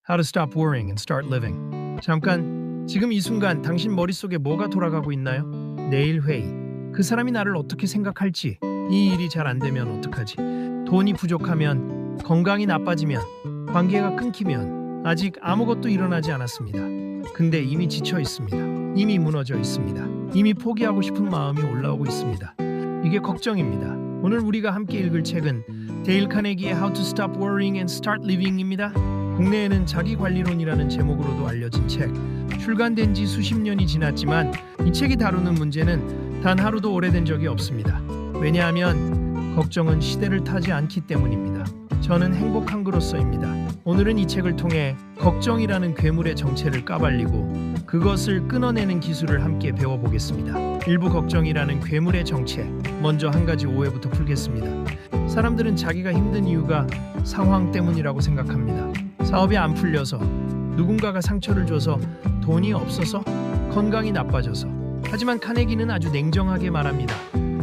How to stop worrying and start living. 잠깐, 지금 이 순간 당신 머릿속에 뭐가 돌아가고 있나요? 내일 회의, 그 사람이 나를 어떻게 생각할지, 이 일이 잘 안 되면 어떡하지, 돈이 부족하면, 건강이 나빠지면, 관계가 끊기면. 아직 아무것도 일어나지 않았습니다. 근데 이미 지쳐 있습니다. 이미 무너져 있습니다. 이미 포기하고 싶은 마음이 올라오고 있습니다. 이게 걱정입니다. 오늘 우리가 함께 읽을 책은 데일 카네기의 How to Stop Worrying and Start Living입니다. 국내에는 자기관리론이라는 제목으로도 알려진 책, 출간된 지 수십 년이 지났지만 이 책이 다루는 문제는 단 하루도 오래된 적이 없습니다. 왜냐하면 걱정은 시대를 타지 않기 때문입니다. 저는 행복한 그로서입니다. 오늘은 이 책을 통해 걱정이라는 괴물의 정체를 까발리고 그것을 끊어내는 기술을 함께 배워보겠습니다. 일부 걱정이라는 괴물의 정체, 먼저 한 가지 오해부터 풀겠습니다. 사람들은 자기가 힘든 이유가 상황 때문이라고 생각합니다. 사업이 안 풀려서, 누군가가 상처를 줘서, 돈이 없어서, 건강이 나빠져서. 하지만 카네기는 아주 냉정하게 말합니다.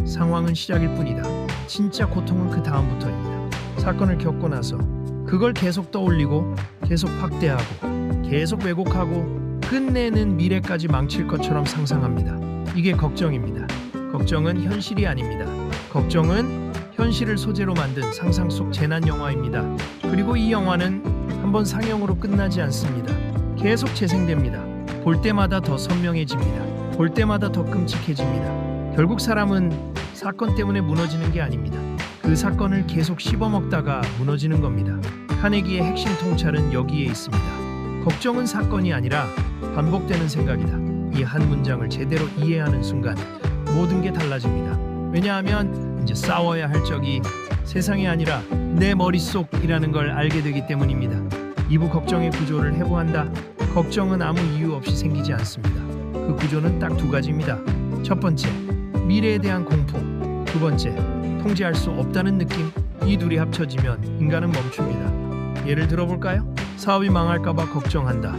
상황은 시작일 뿐이다. 진짜 고통은 그 다음부터입니다. 사건을 겪고 나서 그걸 계속 떠올리고 계속 확대하고 계속 왜곡하고 끝내는 미래까지 망칠 것처럼 상상합니다. 이게 걱정입니다. 걱정은 현실이 아닙니다. 걱정은 현실을 소재로 만든 상상 속 재난 영화입니다. 그리고 이 영화는 한번 상영으로 끝나지 않습니다. 계속 재생됩니다. 볼 때마다 더 선명해집니다. 볼 때마다 더 끔찍해집니다. 결국 사람은 사건 때문에 무너지는 게 아닙니다. 그 사건을 계속 씹어먹다가 무너지는 겁니다. 카네기의 핵심 통찰은 여기에 있습니다. 걱정은 사건이 아니라 반복되는 생각이다. 이 한 문장을 제대로 이해하는 순간 모든 게 달라집니다. 왜냐하면 이제 싸워야 할 적이 세상이 아니라 내 머릿속이라는 걸 알게 되기 때문입니다. 2부 걱정의 구조를 해부한다. 걱정은 아무 이유 없이 생기지 않습니다. 그 구조는 딱 두 가지입니다. 첫 번째, 미래에 대한 공포. 두 번째, 통제할 수 없다는 느낌. 이 둘이 합쳐지면 인간은 멈춥니다. 예를 들어볼까요? 사업이 망할까봐 걱정한다.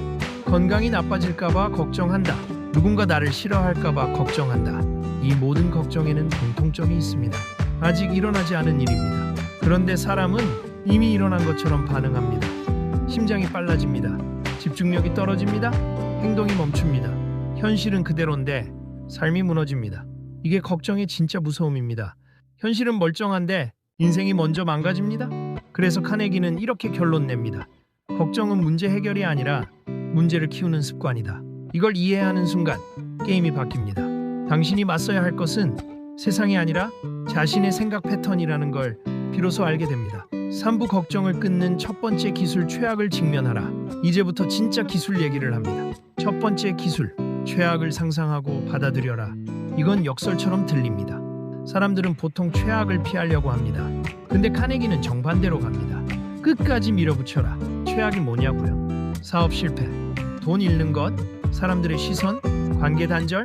건강이 나빠질까봐 걱정한다. 누군가 나를 싫어할까봐 걱정한다. 이 모든 걱정에는 공통점이 있습니다. 아직 일어나지 않은 일입니다. 그런데 사람은 이미 일어난 것처럼 반응합니다. 심장이 빨라집니다. 집중력이 떨어집니다. 행동이 멈춥니다. 현실은 그대로인데 삶이 무너집니다. 이게 걱정의 진짜 무서움입니다. 현실은 멀쩡한데 인생이 먼저 망가집니다. 그래서 카네기는 이렇게 결론 냅니다. 걱정은 문제 해결이 아니라 문제를 키우는 습관이다. 이걸 이해하는 순간 게임이 바뀝니다. 당신이 맞서야 할 것은 세상이 아니라 자신의 생각 패턴이라는 걸 비로소 알게 됩니다. 3부 걱정을 끊는 첫 번째 기술, 최악을 직면하라. 이제부터 진짜 기술 얘기를 합니다. 첫 번째 기술, 최악을 상상하고 받아들여라. 이건 역설처럼 들립니다. 사람들은 보통 최악을 피하려고 합니다. 근데 카네기는 정반대로 갑니다. 끝까지 밀어붙여라. 최악이 뭐냐고요? 사업 실패, 돈 잃는 것, 사람들의 시선, 관계 단절?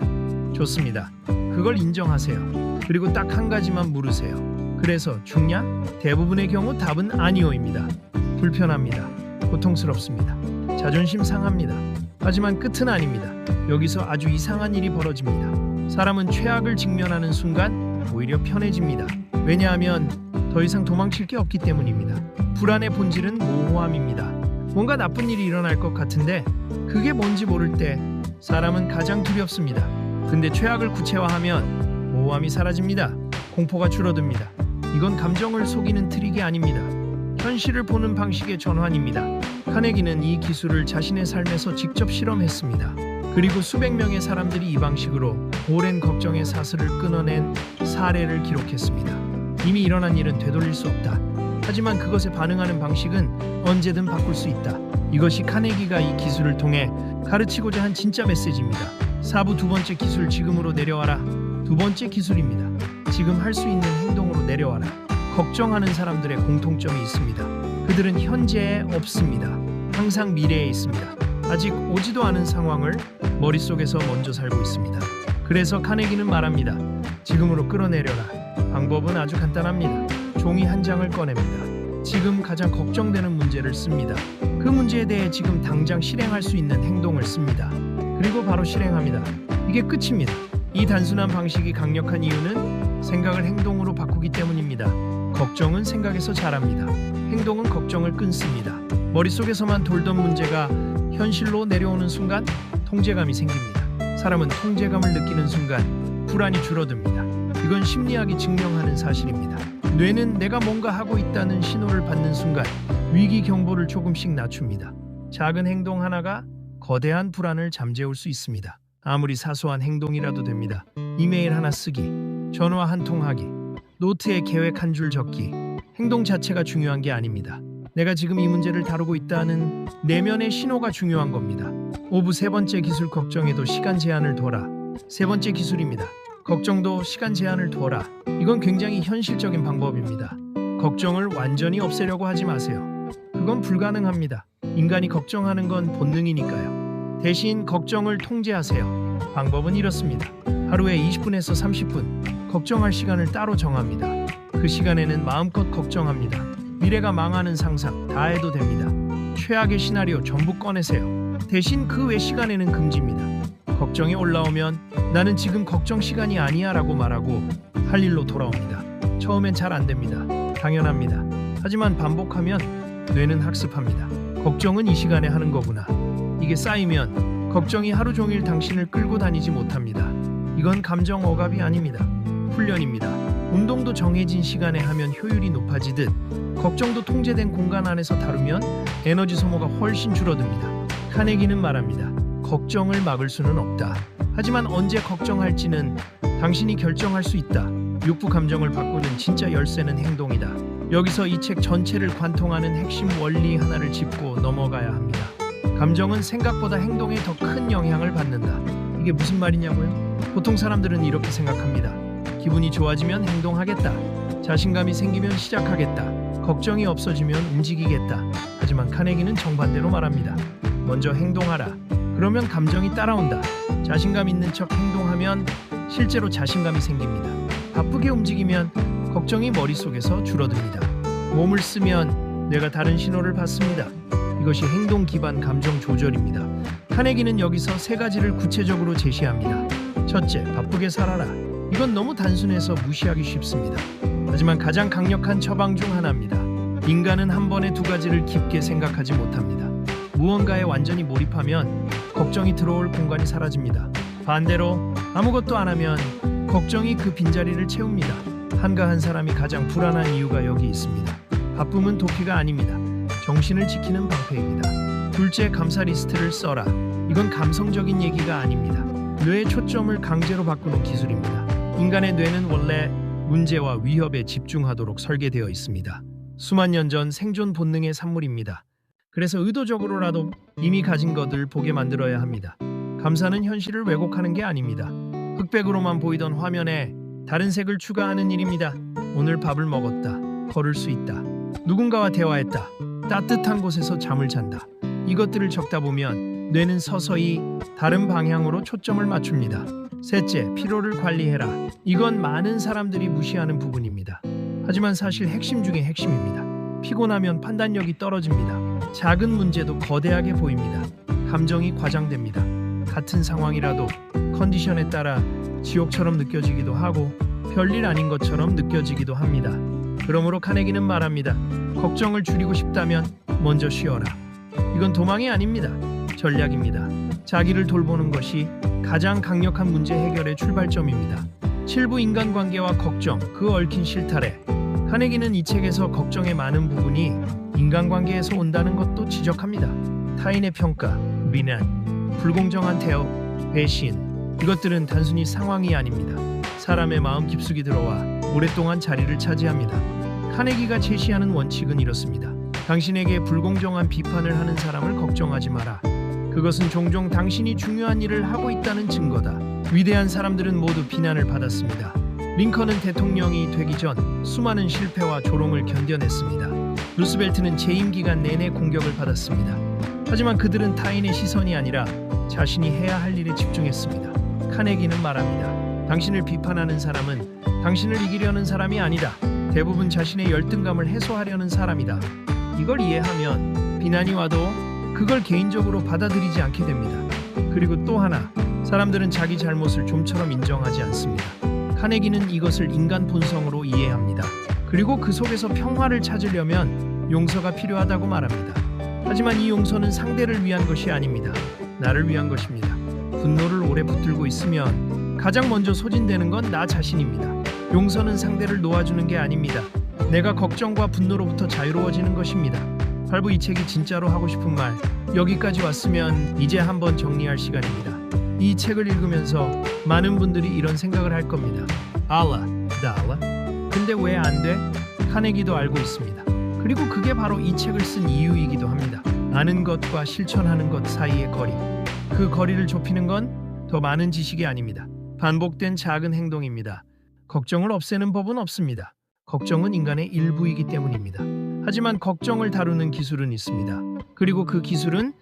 좋습니다. 그걸 인정하세요. 그리고 딱 한 가지만 물으세요. 그래서 죽냐? 대부분의 경우 답은 아니오입니다. 불편합니다. 고통스럽습니다. 자존심 상합니다. 하지만 끝은 아닙니다. 여기서 아주 이상한 일이 벌어집니다. 사람은 최악을 직면하는 순간 오히려 편해집니다. 왜냐하면 더 이상 도망칠 게 없기 때문입니다. 불안의 본질은 모호함입니다. 뭔가 나쁜 일이 일어날 것 같은데 그게 뭔지 모를 때 사람은 가장 두렵습니다. 근데 최악을 구체화하면 모호함이 사라집니다. 공포가 줄어듭니다. 이건 감정을 속이는 트릭이 아닙니다. 현실을 보는 방식의 전환입니다. 카네기는 이 기술을 자신의 삶에서 직접 실험했습니다. 그리고 수백 명의 사람들이 이 방식으로 오랜 걱정의 사슬을 끊어낸 사례를 기록했습니다. 이미 일어난 일은 되돌릴 수 없다. 하지만 그것에 반응하는 방식은 언제든 바꿀 수 있다. 이것이 카네기가 이 기술을 통해 가르치고자 한 진짜 메시지입니다. 4부 두 번째 기술, 지금으로 내려와라. 두 번째 기술입니다. 지금 할 수 있는 행동으로 내려와라. 걱정하는 사람들의 공통점이 있습니다. 그들은 현재에 없습니다. 항상 미래에 있습니다. 아직 오지도 않은 상황을 머릿속에서 먼저 살고 있습니다. 그래서 카네기는 말합니다. 지금으로 끌어내려라. 방법은 아주 간단합니다. 종이 한 장을 꺼냅니다. 지금 가장 걱정되는 문제를 씁니다. 그 문제에 대해 지금 당장 실행할 수 있는 행동을 씁니다. 그리고 바로 실행합니다. 이게 끝입니다. 이 단순한 방식이 강력한 이유는 생각을 행동으로 바꾸기 때문입니다. 걱정은 생각에서 자랍니다. 행동은 걱정을 끊습니다. 머릿속에서만 돌던 문제가 현실로 내려오는 순간 통제감이 생깁니다. 사람은 통제감을 느끼는 순간 불안이 줄어듭니다. 이건 심리학이 증명하는 사실입니다. 뇌는 내가 뭔가 하고 있다는 신호를 받는 순간 위기 경보를 조금씩 낮춥니다. 작은 행동 하나가 거대한 불안을 잠재울 수 있습니다. 아무리 사소한 행동이라도 됩니다. 이메일 하나 쓰기, 전화 한 통 하기, 노트에 계획 한 줄 적기. 행동 자체가 중요한 게 아닙니다. 내가 지금 이 문제를 다루고 있다는 내면의 신호가 중요한 겁니다. 5부 세 번째 기술, 걱정에도 시간 제한을 둬라. 세 번째 기술입니다. 걱정도 시간 제한을 둬라. 이건 굉장히 현실적인 방법입니다. 걱정을 완전히 없애려고 하지 마세요. 그건 불가능합니다. 인간이 걱정하는 건 본능이니까요. 대신 걱정을 통제하세요. 방법은 이렇습니다. 하루에 20분에서 30분 걱정할 시간을 따로 정합니다. 그 시간에는 마음껏 걱정합니다. 미래가 망하는 상상 다 해도 됩니다. 최악의 시나리오 전부 꺼내세요. 대신 그 외 시간에는 금지입니다. 걱정이 올라오면 나는 지금 걱정 시간이 아니야 라고 말하고 할 일로 돌아옵니다. 처음엔 잘 안 됩니다. 당연합니다. 하지만 반복하면 뇌는 학습합니다. 걱정은 이 시간에 하는 거구나. 이게 쌓이면 걱정이 하루 종일 당신을 끌고 다니지 못합니다. 이건 감정 억압이 아닙니다. 훈련입니다. 운동도 정해진 시간에 하면 효율이 높아지듯 걱정도 통제된 공간 안에서 다루면 에너지 소모가 훨씬 줄어듭니다. 카네기는 말합니다. 걱정을 막을 수는 없다. 하지만 언제 걱정할지는 당신이 결정할 수 있다. 육부 감정을 바꾸는 진짜 열쇠는 행동이다. 여기서 이 책 전체를 관통하는 핵심 원리 하나를 짚고 넘어가야 합니다. 감정은 생각보다 행동에 더 큰 영향을 받는다. 이게 무슨 말이냐고요? 보통 사람들은 이렇게 생각합니다. 기분이 좋아지면 행동하겠다. 자신감이 생기면 시작하겠다. 걱정이 없어지면 움직이겠다. 하지만 카네기는 정반대로 말합니다. 먼저 행동하라. 그러면 감정이 따라온다. 자신감 있는 척 행동하면 실제로 자신감이 생깁니다. 바쁘게 움직이면 걱정이 머릿속에서 줄어듭니다. 몸을 쓰면 뇌가 다른 신호를 받습니다. 이것이 행동 기반 감정 조절입니다. 카네기는 여기서 세 가지를 구체적으로 제시합니다. 첫째, 바쁘게 살아라. 이건 너무 단순해서 무시하기 쉽습니다. 하지만 가장 강력한 처방 중 하나입니다. 인간은 한 번에 두 가지를 깊게 생각하지 못합니다. 무언가에 완전히 몰입하면 걱정이 들어올 공간이 사라집니다. 반대로 아무것도 안 하면 걱정이 그 빈자리를 채웁니다. 한가한 사람이 가장 불안한 이유가 여기 있습니다. 바쁨은 도피가 아닙니다. 정신을 지키는 방패입니다. 둘째, 감사 리스트를 써라. 이건 감성적인 얘기가 아닙니다. 뇌의 초점을 강제로 바꾸는 기술입니다. 인간의 뇌는 원래 문제와 위협에 집중하도록 설계되어 있습니다. 수만 년 전 생존 본능의 산물입니다. 그래서 의도적으로라도 이미 가진 것을 보게 만들어야 합니다. 감사는 현실을 왜곡하는 게 아닙니다. 흑백으로만 보이던 화면에 다른 색을 추가하는 일입니다. 오늘 밥을 먹었다. 걸을 수 있다. 누군가와 대화했다. 따뜻한 곳에서 잠을 잔다. 이것들을 적다 보면 뇌는 서서히 다른 방향으로 초점을 맞춥니다. 셋째, 피로를 관리해라. 이건 많은 사람들이 무시하는 부분입니다. 하지만 사실 핵심 중에 핵심입니다. 피곤하면 판단력이 떨어집니다. 작은 문제도 거대하게 보입니다. 감정이 과장됩니다. 같은 상황이라도 컨디션에 따라 지옥처럼 느껴지기도 하고 별일 아닌 것처럼 느껴지기도 합니다. 그러므로 카네기는 말합니다. 걱정을 줄이고 싶다면 먼저 쉬어라. 이건 도망이 아닙니다. 전략입니다. 자기를 돌보는 것이 가장 강력한 문제 해결의 출발점입니다. 7부 인간관계와 걱정, 그 얽힌 실타래. 카네기는 이 책에서 걱정의 많은 부분이 인간관계에서 온다는 것도 지적합니다. 타인의 평가, 비난, 불공정한 대우, 배신. 이것들은 단순히 상황이 아닙니다. 사람의 마음 깊숙이 들어와 오랫동안 자리를 차지합니다. 카네기가 제시하는 원칙은 이렇습니다. 당신에게 불공정한 비판을 하는 사람을 걱정하지 마라. 그것은 종종 당신이 중요한 일을 하고 있다는 증거다. 위대한 사람들은 모두 비난을 받았습니다. 링컨은 대통령이 되기 전 수많은 실패와 조롱을 견뎌냈습니다. 루스벨트는 재임 기간 내내 공격을 받았습니다. 하지만 그들은 타인의 시선이 아니라 자신이 해야 할 일에 집중했습니다. 카네기는 말합니다. 당신을 비판하는 사람은 당신을 이기려는 사람이 아니다. 대부분 자신의 열등감을 해소하려는 사람이다. 이걸 이해하면 비난이 와도 그걸 개인적으로 받아들이지 않게 됩니다. 그리고 또 하나, 사람들은 자기 잘못을 좀처럼 인정하지 않습니다. 카네기는 이것을 인간 본성으로 이해합니다. 그리고 그 속에서 평화를 찾으려면 용서가 필요하다고 말합니다. 하지만 이 용서는 상대를 위한 것이 아닙니다. 나를 위한 것입니다. 분노를 오래 붙들고 있으면 가장 먼저 소진되는 건 나 자신입니다. 용서는 상대를 놓아주는 게 아닙니다. 내가 걱정과 분노로부터 자유로워지는 것입니다. 발부 이 책이 진짜로 하고 싶은 말 여기까지 왔으면 이제 한번 정리할 시간입니다. 이 책을 읽으면서 많은 분들이 이런 생각을 할 겁니다. 알라, 달라. 근데 왜 안 돼? 카네기도 알고 있습니다. 그리고 그게 바로 이 책을 쓴 이유이기도 합니다. 아는 것과 실천하는 것 사이의 거리. 그 거리를 좁히는 건 더 많은 지식이 아닙니다. 반복된 작은 행동입니다. 걱정을 없애는 법은 없습니다. 걱정은 인간의 일부이기 때문입니다. 하지만 걱정을 다루는 기술은 있습니다. 그리고 그 기술은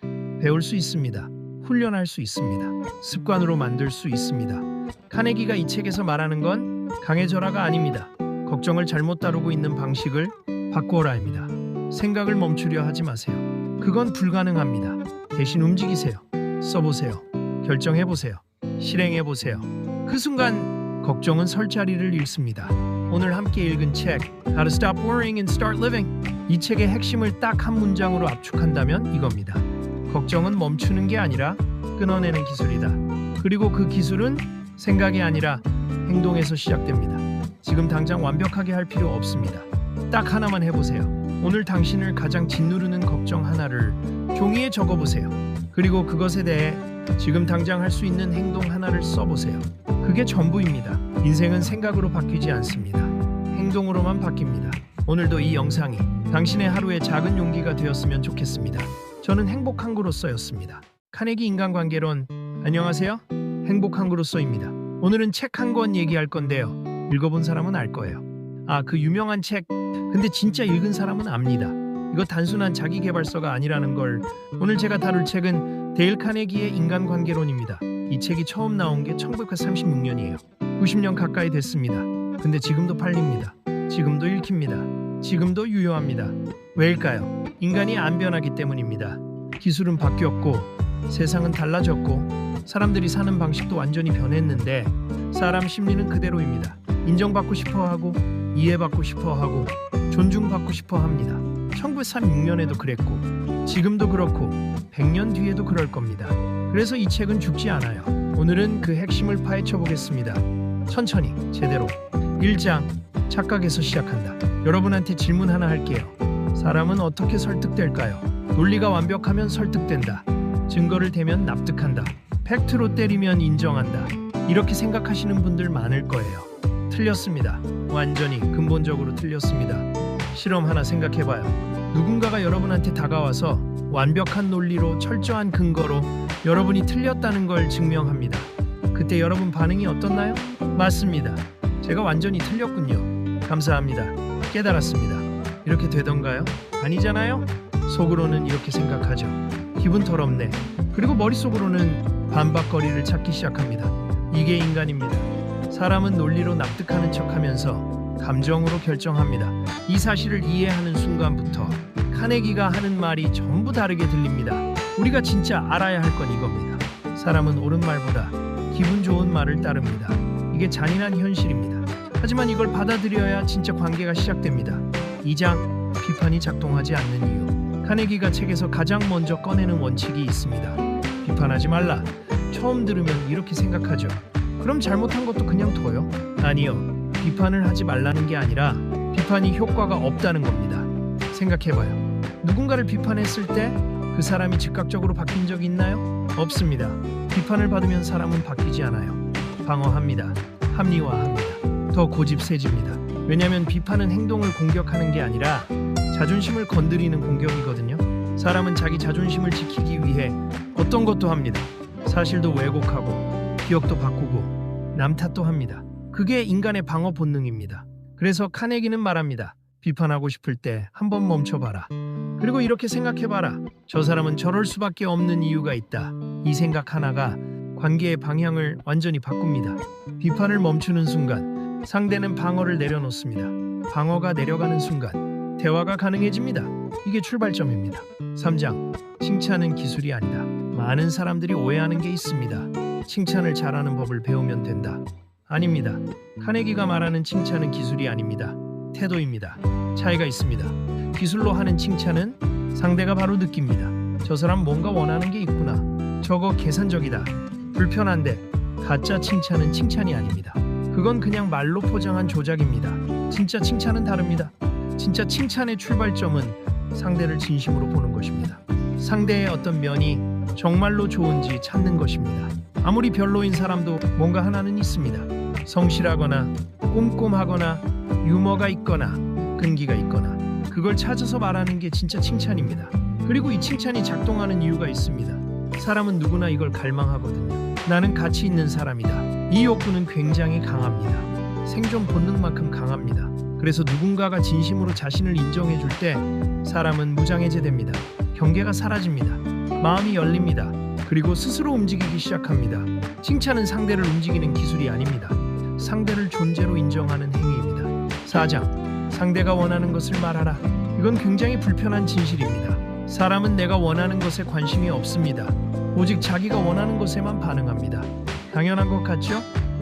배울 수 있습니다. 훈련할 수 있습니다. 습관으로 만들 수 있습니다. 카네기가 이 책에서 말하는 건 강해져라가 아닙니다. 걱정을 잘못 다루고 있는 방식을 바꾸어라입니다. 생각을 멈추려 하지 마세요. 그건 불가능합니다. 대신 움직이세요. 써보세요. 결정해보세요. 실행해보세요. 그 순간 걱정은 설 자리를 잃습니다. 오늘 함께 읽은 책 How to Stop Worrying and Start Living, 이 책의 핵심을 딱 한 문장으로 압축한다면 이겁니다. 걱정은 멈추는 게 아니라 끊어내는 기술이다. 그리고 그 기술은 생각이 아니라 행동에서 시작됩니다. 지금 당장 완벽하게 할 필요 없습니다. 딱 하나만 해보세요. 오늘 당신을 가장 짓누르는 걱정 하나를 종이에 적어보세요. 그리고 그것에 대해 지금 당장 할 수 있는 행동 하나를 써보세요. 그게 전부입니다. 인생은 생각으로 바뀌지 않습니다. 행동으로만 바뀝니다. 오늘도 이 영상이 당신의 하루의 작은 용기가 되었으면 좋겠습니다. 저는 행복한구로서였습니다. 카네기 인간관계론. 안녕하세요. 행복한구로서입니다. 오늘은 책 한 권 얘기할 건데요. 읽어본 사람은 알 거예요. 그 유명한 책. 근데 진짜 읽은 사람은 압니다. 이거 단순한 자기계발서가 아니라는 걸. 오늘 제가 다룰 책은 데일 카네기의 인간관계론입니다. 이 책이 처음 나온 게 1936년이에요. 90년 가까이 됐습니다. 근데 지금도 팔립니다. 지금도 읽힙니다. 지금도 유효합니다. 왜일까요? 인간이 안 변하기 때문입니다. 기술은 바뀌었고 세상은 달라졌고 사람들이 사는 방식도 완전히 변했는데 사람 심리는 그대로입니다. 인정받고 싶어하고 이해받고 싶어하고 존중받고 싶어합니다. 1936년에도 그랬고 지금도 그렇고 100년 뒤에도 그럴 겁니다. 그래서 이 책은 죽지 않아요. 오늘은 그 핵심을 파헤쳐 보겠습니다. 천천히 제대로. 1장 착각에서 시작한다. 여러분한테 질문 하나 할게요. 사람은 어떻게 설득될까요? 논리가 완벽하면 설득된다. 증거를 대면 납득한다. 팩트로 때리면 인정한다. 이렇게 생각하시는 분들 많을 거예요. 틀렸습니다. 완전히 근본적으로 틀렸습니다. 실험 하나 생각해봐요. 누군가가 여러분한테 다가와서 완벽한 논리로 철저한 근거로 여러분이 틀렸다는 걸 증명합니다. 그때 여러분 반응이 어떻나요? 맞습니다. 제가 완전히 틀렸군요. 감사합니다. 깨달았습니다. 이렇게 되던가요? 아니잖아요? 속으로는 이렇게 생각하죠. 기분 더럽네. 그리고 머릿속으로는 반박거리를 찾기 시작합니다. 이게 인간입니다. 사람은 논리로 납득하는 척하면서 감정으로 결정합니다. 이 사실을 이해하는 순간부터 카네기가 하는 말이 전부 다르게 들립니다. 우리가 진짜 알아야 할 건 이겁니다. 사람은 옳은 말보다 기분 좋은 말을 따릅니다. 이게 잔인한 현실입니다. 하지만 이걸 받아들여야 진짜 관계가 시작됩니다. 2장 비판이 작동하지 않는 이유. 카네기가 책에서 가장 먼저 꺼내는 원칙이 있습니다. 비판하지 말라. 처음 들으면 이렇게 생각하죠. 그럼 잘못한 것도 그냥 둬요? 아니요. 비판을 하지 말라는 게 아니라 비판이 효과가 없다는 겁니다. 생각해봐요. 누군가를 비판했을 때 그 사람이 즉각적으로 바뀐 적이 있나요? 없습니다. 비판을 받으면 사람은 바뀌지 않아요. 방어합니다. 합리화합니다. 더 고집세집니다. 왜냐하면 비판은 행동을 공격하는 게 아니라 자존심을 건드리는 공격이거든요. 사람은 자기 자존심을 지키기 위해 어떤 것도 합니다. 사실도 왜곡하고 기억도 바꾸고 남 탓도 합니다. 그게 인간의 방어 본능입니다. 그래서 카네기는 말합니다. 비판하고 싶을 때 한번 멈춰봐라. 그리고 이렇게 생각해봐라. 저 사람은 저럴 수밖에 없는 이유가 있다. 이 생각 하나가 관계의 방향을 완전히 바꿉니다. 비판을 멈추는 순간 상대는 방어를 내려놓습니다. 방어가 내려가는 순간 대화가 가능해집니다. 이게 출발점입니다. 3장 칭찬은 기술이 아니다. 많은 사람들이 오해하는 게 있습니다. 칭찬을 잘하는 법을 배우면 된다. 아닙니다. 카네기가 말하는 칭찬은 기술이 아닙니다. 태도입니다. 차이가 있습니다. 기술로 하는 칭찬은 상대가 바로 느낍니다. 저 사람 뭔가 원하는 게 있구나. 저거 계산적이다. 불편한데 가짜 칭찬은 칭찬이 아닙니다. 그건 그냥 말로 포장한 조작입니다. 진짜 칭찬은 다릅니다. 진짜 칭찬의 출발점은 상대를 진심으로 보는 것입니다. 상대의 어떤 면이 정말로 좋은지 찾는 것입니다. 아무리 별로인 사람도 뭔가 하나는 있습니다. 성실하거나 꼼꼼하거나 유머가 있거나 끈기가 있거나 그걸 찾아서 말하는 게 진짜 칭찬입니다. 그리고 이 칭찬이 작동하는 이유가 있습니다. 사람은 누구나 이걸 갈망하거든요. 나는 가치 있는 사람이다. 이 욕구는 굉장히 강합니다. 생존 본능만큼 강합니다. 그래서 누군가가 진심으로 자신을 인정해 줄 때 사람은 무장해제됩니다. 경계가 사라집니다. 마음이 열립니다. 그리고 스스로 움직이기 시작합니다. 칭찬은 상대를 움직이는 기술이 아닙니다. 상대를 존재로 인정하는 행위입니다. 4장 상대가 원하는 것을 말하라. 이건 굉장히 불편한 진실입니다. 사람은 내가 원하는 것에 관심이 없습니다. 오직 자기가 원하는 것에만 반응합니다. 당연한 것 같죠?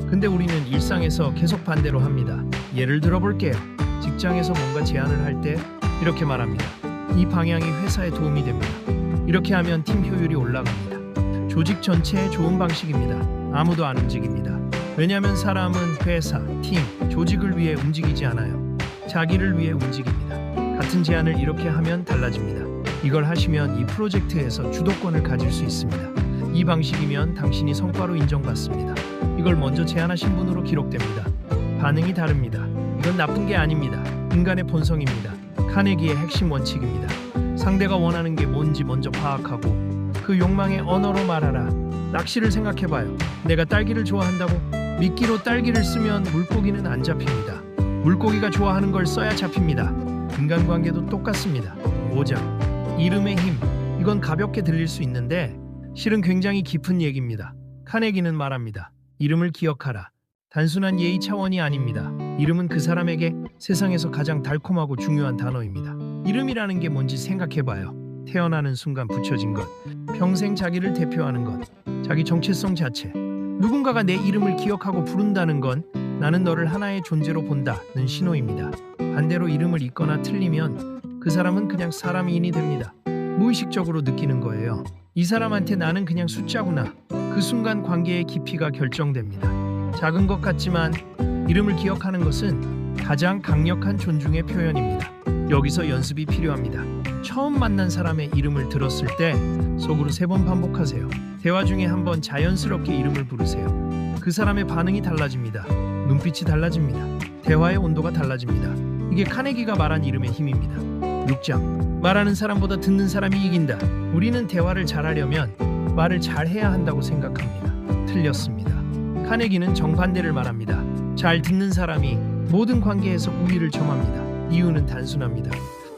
근데 우리는 일상에서 계속 반대로 합니다. 예를 들어 볼게요. 직장에서 뭔가 제안을 할 때 이렇게 말합니다. 이 방향이 회사에 도움이 됩니다. 이렇게 하면 팀 효율이 올라갑니다. 조직 전체에 좋은 방식입니다. 아무도 안 움직입니다. 왜냐하면 사람은 회사, 팀, 조직을 위해 움직이지 않아요. 자기를 위해 움직입니다. 같은 제안을 이렇게 하면 달라집니다. 이걸 하시면 이 프로젝트에서 주도권을 가질 수 있습니다. 이 방식이면 당신이 성과로 인정받습니다. 이걸 먼저 제안하신 분으로 기록됩니다. 반응이 다릅니다. 이건 나쁜 게 아닙니다. 인간의 본성입니다. 카네기의 핵심 원칙입니다. 상대가 원하는 게 뭔지 먼저 파악하고 그 욕망의 언어로 말하라. 낚시를 생각해봐요. 내가 딸기를 좋아한다고? 미끼로 딸기를 쓰면 물고기는 안 잡힙니다. 물고기가 좋아하는 걸 써야 잡힙니다. 인간관계도 똑같습니다. 5장 이름의 힘. 이건 가볍게 들릴 수 있는데 실은 굉장히 깊은 얘기입니다. 카네기는 말합니다. 이름을 기억하라. 단순한 예의 차원이 아닙니다. 이름은 그 사람에게 세상에서 가장 달콤하고 중요한 단어입니다. 이름이라는 게 뭔지 생각해봐요. 태어나는 순간 붙여진 것, 평생 자기를 대표하는 것, 자기 정체성 자체. 누군가가 내 이름을 기억하고 부른다는 건 나는 너를 하나의 존재로 본다는 신호입니다. 반대로 이름을 잊거나 틀리면 그 사람은 그냥 사람인이 됩니다. 무의식적으로 느끼는 거예요. 이 사람한테 나는 그냥 숫자구나. 그 순간 관계의 깊이가 결정됩니다. 작은 것 같지만 이름을 기억하는 것은 가장 강력한 존중의 표현입니다. 여기서 연습이 필요합니다. 처음 만난 사람의 이름을 들었을 때 속으로 3번 반복하세요. 대화 중에 한번 자연스럽게 이름을 부르세요. 그 사람의 반응이 달라집니다. 눈빛이 달라집니다. 대화의 온도가 달라집니다. 이게 카네기가 말한 이름의 힘입니다. 6장 말하는 사람보다 듣는 사람이 이긴다. 우리는 대화를 잘하려면 말을 잘해야 한다고 생각합니다. 틀렸습니다. 카네기는 정반대를 말합니다. 잘 듣는 사람이 모든 관계에서 우위를 점합니다. 이유는 단순합니다.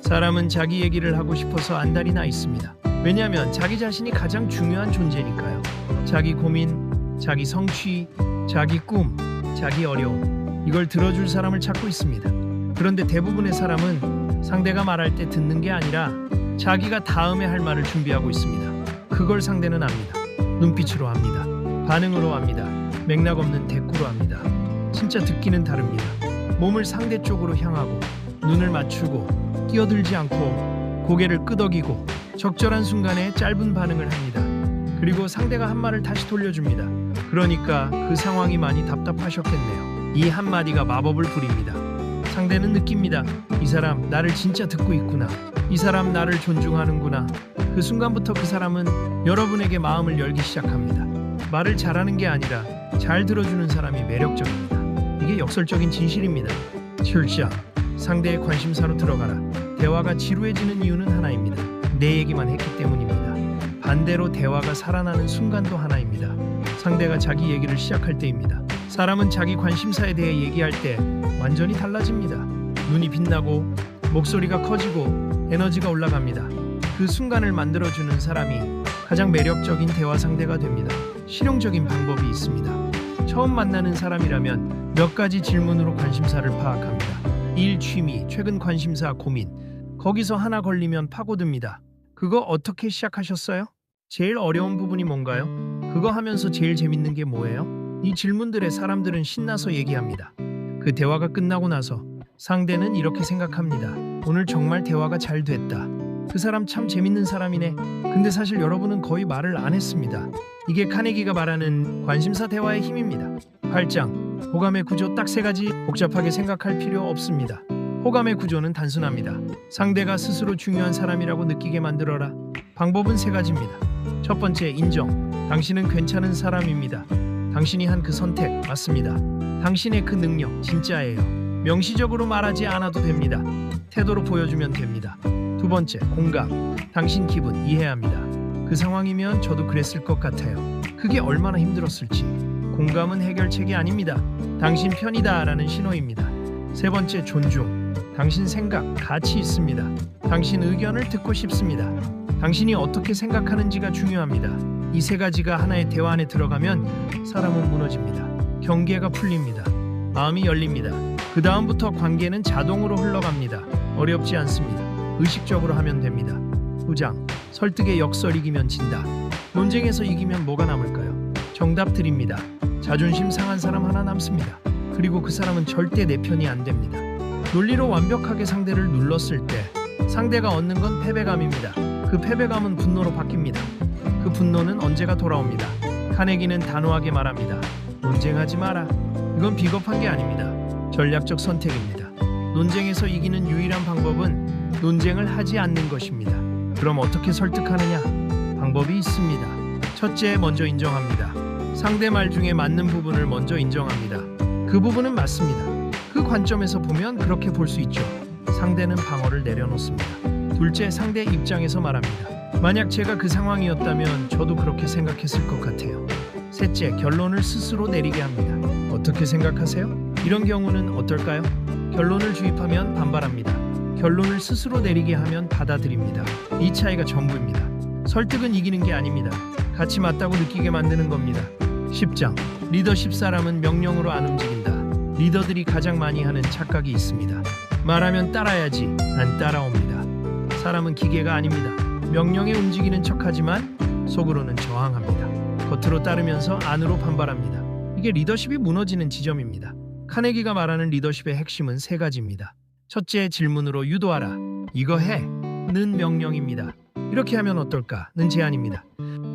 사람은 자기 얘기를 하고 싶어서 안달이 나 있습니다. 왜냐하면 자기 자신이 가장 중요한 존재니까요. 자기 고민, 자기 성취, 자기 꿈, 자기 어려움, 이걸 들어줄 사람을 찾고 있습니다. 그런데 대부분의 사람은 상대가 말할 때 듣는 게 아니라 자기가 다음에 할 말을 준비하고 있습니다. 그걸 상대는 압니다. 눈빛으로 합니다. 반응으로 합니다. 맥락 없는 대꾸로 합니다. 진짜 듣기는 다릅니다. 몸을 상대 쪽으로 향하고 눈을 맞추고 끼어들지 않고 고개를 끄덕이고 적절한 순간에 짧은 반응을 합니다. 그리고 상대가 한 말을 다시 돌려줍니다. 그러니까 그 상황이 많이 답답하셨겠네요. 이 한마디가 마법을 부립니다. 상대는 느낍니다. 이 사람 나를 진짜 듣고 있구나. 이 사람 나를 존중하는구나. 그 순간부터 그 사람은 여러분에게 마음을 열기 시작합니다. 말을 잘하는 게 아니라 잘 들어주는 사람이 매력적입니다. 이게 역설적인 진실입니다. 7장 상대의 관심사로 들어가라. 대화가 지루해지는 이유는 하나입니다. 내 얘기만 했기 때문입니다. 반대로 대화가 살아나는 순간도 하나입니다. 상대가 자기 얘기를 시작할 때입니다. 사람은 자기 관심사에 대해 얘기할 때 완전히 달라집니다. 눈이 빛나고 목소리가 커지고 에너지가 올라갑니다. 그 순간을 만들어주는 사람이 가장 매력적인 대화 상대가 됩니다. 실용적인 방법이 있습니다. 처음 만나는 사람이라면 몇 가지 질문으로 관심사를 파악합니다. 일, 취미, 최근 관심사, 고민. 거기서 하나 걸리면 파고듭니다. 그거 어떻게 시작하셨어요? 제일 어려운 부분이 뭔가요? 그거 하면서 제일 재밌는 게 뭐예요? 이 질문들에 사람들은 신나서 얘기합니다. 그 대화가 끝나고 나서 상대는 이렇게 생각합니다. 오늘 정말 대화가 잘 됐다. 그 사람 참 재밌는 사람이네. 근데 사실 여러분은 거의 말을 안 했습니다. 이게 카네기가 말하는 관심사 대화의 힘입니다. 8장 호감의 구조 딱 3가지. 복잡하게 생각할 필요 없습니다. 호감의 구조는 단순합니다. 상대가 스스로 중요한 사람이라고 느끼게 만들어라. 방법은 3가지입니다. 첫 번째, 인정. 당신은 괜찮은 사람입니다. 당신이 한 그 선택 맞습니다. 당신의 그 능력 진짜예요. 명시적으로 말하지 않아도 됩니다. 태도로 보여주면 됩니다. 두 번째, 공감. 당신 기분 이해합니다. 그 상황이면 저도 그랬을 것 같아요. 그게 얼마나 힘들었을지. 공감은 해결책이 아닙니다. 당신 편이다라는 신호입니다. 세 번째, 존중. 당신 생각, 가치 있습니다. 당신 의견을 듣고 싶습니다. 당신이 어떻게 생각하는지가 중요합니다. 이 3가지가 하나의 대화 안에 들어가면 사람은 무너집니다. 경계가 풀립니다. 마음이 열립니다. 그 다음부터 관계는 자동으로 흘러갑니다. 어렵지 않습니다. 의식적으로 하면 됩니다. 9장 설득의 역설. 이기면 진다. 논쟁에서 이기면 뭐가 남을까요? 정답 드립니다. 자존심 상한 사람 하나 남습니다. 그리고 그 사람은 절대 내 편이 안 됩니다. 논리로 완벽하게 상대를 눌렀을 때 상대가 얻는 건 패배감입니다. 그 패배감은 분노로 바뀝니다. 그 분노는 언제가 돌아옵니다. 카네기는 단호하게 말합니다. 논쟁하지 마라. 이건 비겁한 게 아닙니다. 전략적 선택입니다. 논쟁에서 이기는 유일한 방법은 논쟁을 하지 않는 것입니다. 그럼 어떻게 설득하느냐? 방법이 있습니다. 첫째, 먼저 인정합니다. 상대 말 중에 맞는 부분을 먼저 인정합니다. 그 부분은 맞습니다. 그 관점에서 보면 그렇게 볼 수 있죠. 상대는 방어를 내려놓습니다. 둘째, 상대 입장에서 말합니다. 만약 제가 그 상황이었다면 저도 그렇게 생각했을 것 같아요. 셋째, 결론을 스스로 내리게 합니다. 어떻게 생각하세요? 이런 경우는 어떨까요? 결론을 주입하면 반발합니다. 결론을 스스로 내리게 하면 받아들입니다. 이 차이가 전부입니다. 설득은 이기는 게 아닙니다. 같이 맞다고 느끼게 만드는 겁니다. 10장 리더십. 사람은 명령으로 안 움직인다. 리더들이 가장 많이 하는 착각이 있습니다. 말하면 따라야지 안 따라옵니다. 사람은 기계가 아닙니다. 명령에 움직이는 척하지만 속으로는 저항합니다. 겉으로 따르면서 안으로 반발합니다. 이게 리더십이 무너지는 지점입니다. 카네기가 말하는 리더십의 핵심은 3가지입니다. 첫째, 질문으로 유도하라. 이거 해. 는 명령입니다. 이렇게 하면 어떨까? 는 제안입니다.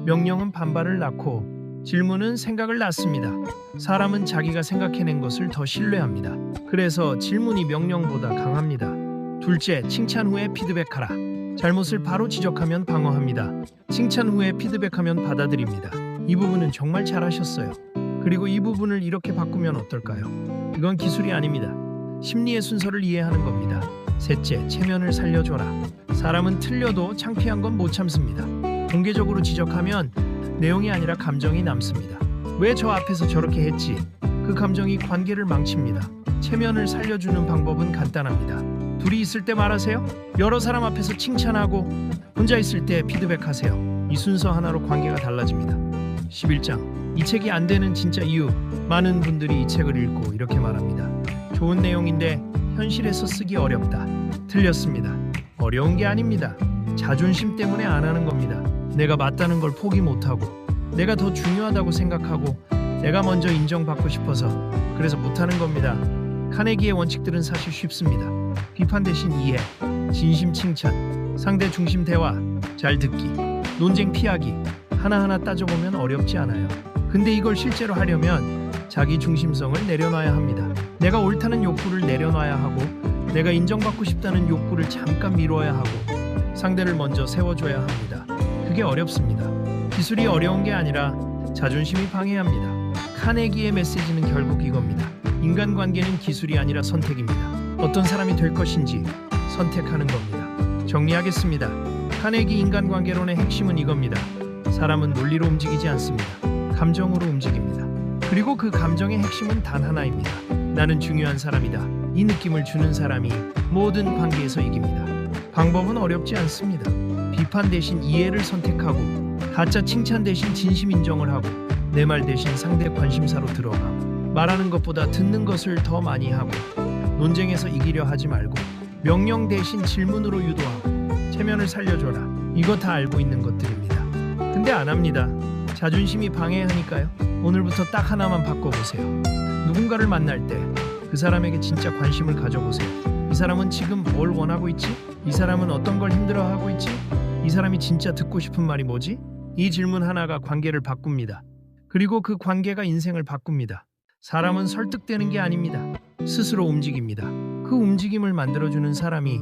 명령은 반발을 낳고 질문은 생각을 낳습니다. 사람은 자기가 생각해낸 것을 더 신뢰합니다. 그래서 질문이 명령보다 강합니다. 둘째, 칭찬 후에 피드백하라. 잘못을 바로 지적하면 방어합니다. 칭찬 후에 피드백하면 받아들입니다. 이 부분은 정말 잘하셨어요. 그리고 이 부분을 이렇게 바꾸면 어떨까요? 이건 기술이 아닙니다. 심리의 순서를 이해하는 겁니다. 셋째, 체면을 살려줘라. 사람은 틀려도 창피한 건 못 참습니다. 공개적으로 지적하면 내용이 아니라 감정이 남습니다. 왜 저 앞에서 저렇게 했지? 그 감정이 관계를 망칩니다. 체면을 살려주는 방법은 간단합니다. 둘이 있을 때 말하세요. 여러 사람 앞에서 칭찬하고 혼자 있을 때 피드백하세요. 이 순서 하나로 관계가 달라집니다. 11장 이 책이 안 되는 진짜 이유. 많은 분들이 이 책을 읽고 이렇게 말합니다. 좋은 내용인데 현실에서 쓰기 어렵다. 틀렸습니다. 어려운 게 아닙니다. 자존심 때문에 안 하는 겁니다. 내가 맞다는 걸 포기 못하고 내가 더 중요하다고 생각하고 내가 먼저 인정받고 싶어서 그래서 못하는 겁니다. 카네기의 원칙들은 사실 쉽습니다. 비판 대신 이해, 진심 칭찬, 상대 중심 대화, 잘 듣기, 논쟁 피하기. 하나하나 따져보면 어렵지 않아요. 근데 이걸 실제로 하려면 자기 중심성을 내려놔야 합니다. 내가 옳다는 욕구를 내려놔야 하고 내가 인정받고 싶다는 욕구를 잠깐 미뤄야 하고 상대를 먼저 세워줘야 합니다. 그게 어렵습니다. 기술이 어려운 게 아니라 자존심이 방해합니다. 카네기의 메시지는 결국 이겁니다. 인간관계는 기술이 아니라 선택입니다. 어떤 사람이 될 것인지 선택하는 겁니다. 정리하겠습니다. 카네기 인간관계론의 핵심은 이겁니다. 사람은 논리로 움직이지 않습니다. 감정으로 움직입니다. 그리고 그 감정의 핵심은 단 하나입니다. 나는 중요한 사람이다. 이 느낌을 주는 사람이 모든 관계에서 이깁니다. 방법은 어렵지 않습니다. 비판 대신 이해를 선택하고 가짜 칭찬 대신 진심 인정을 하고 내 말 대신 상대 관심사로 들어가고 말하는 것보다 듣는 것을 더 많이 하고 논쟁에서 이기려 하지 말고 명령 대신 질문으로 유도하고 체면을 살려줘라. 이거 다 알고 있는 것들입니다. 근데 안 합니다. 자존심이 방해하니까요. 오늘부터 딱 하나만 바꿔보세요. 누군가를 만날 때 그 사람에게 진짜 관심을 가져보세요. 이 사람은 지금 뭘 원하고 있지? 이 사람은 어떤 걸 힘들어하고 있지? 이 사람이 진짜 듣고 싶은 말이 뭐지? 이 질문 하나가 관계를 바꿉니다. 그리고 그 관계가 인생을 바꿉니다. 사람은 설득되는 게 아닙니다. 스스로 움직입니다. 그 움직임을 만들어주는 사람이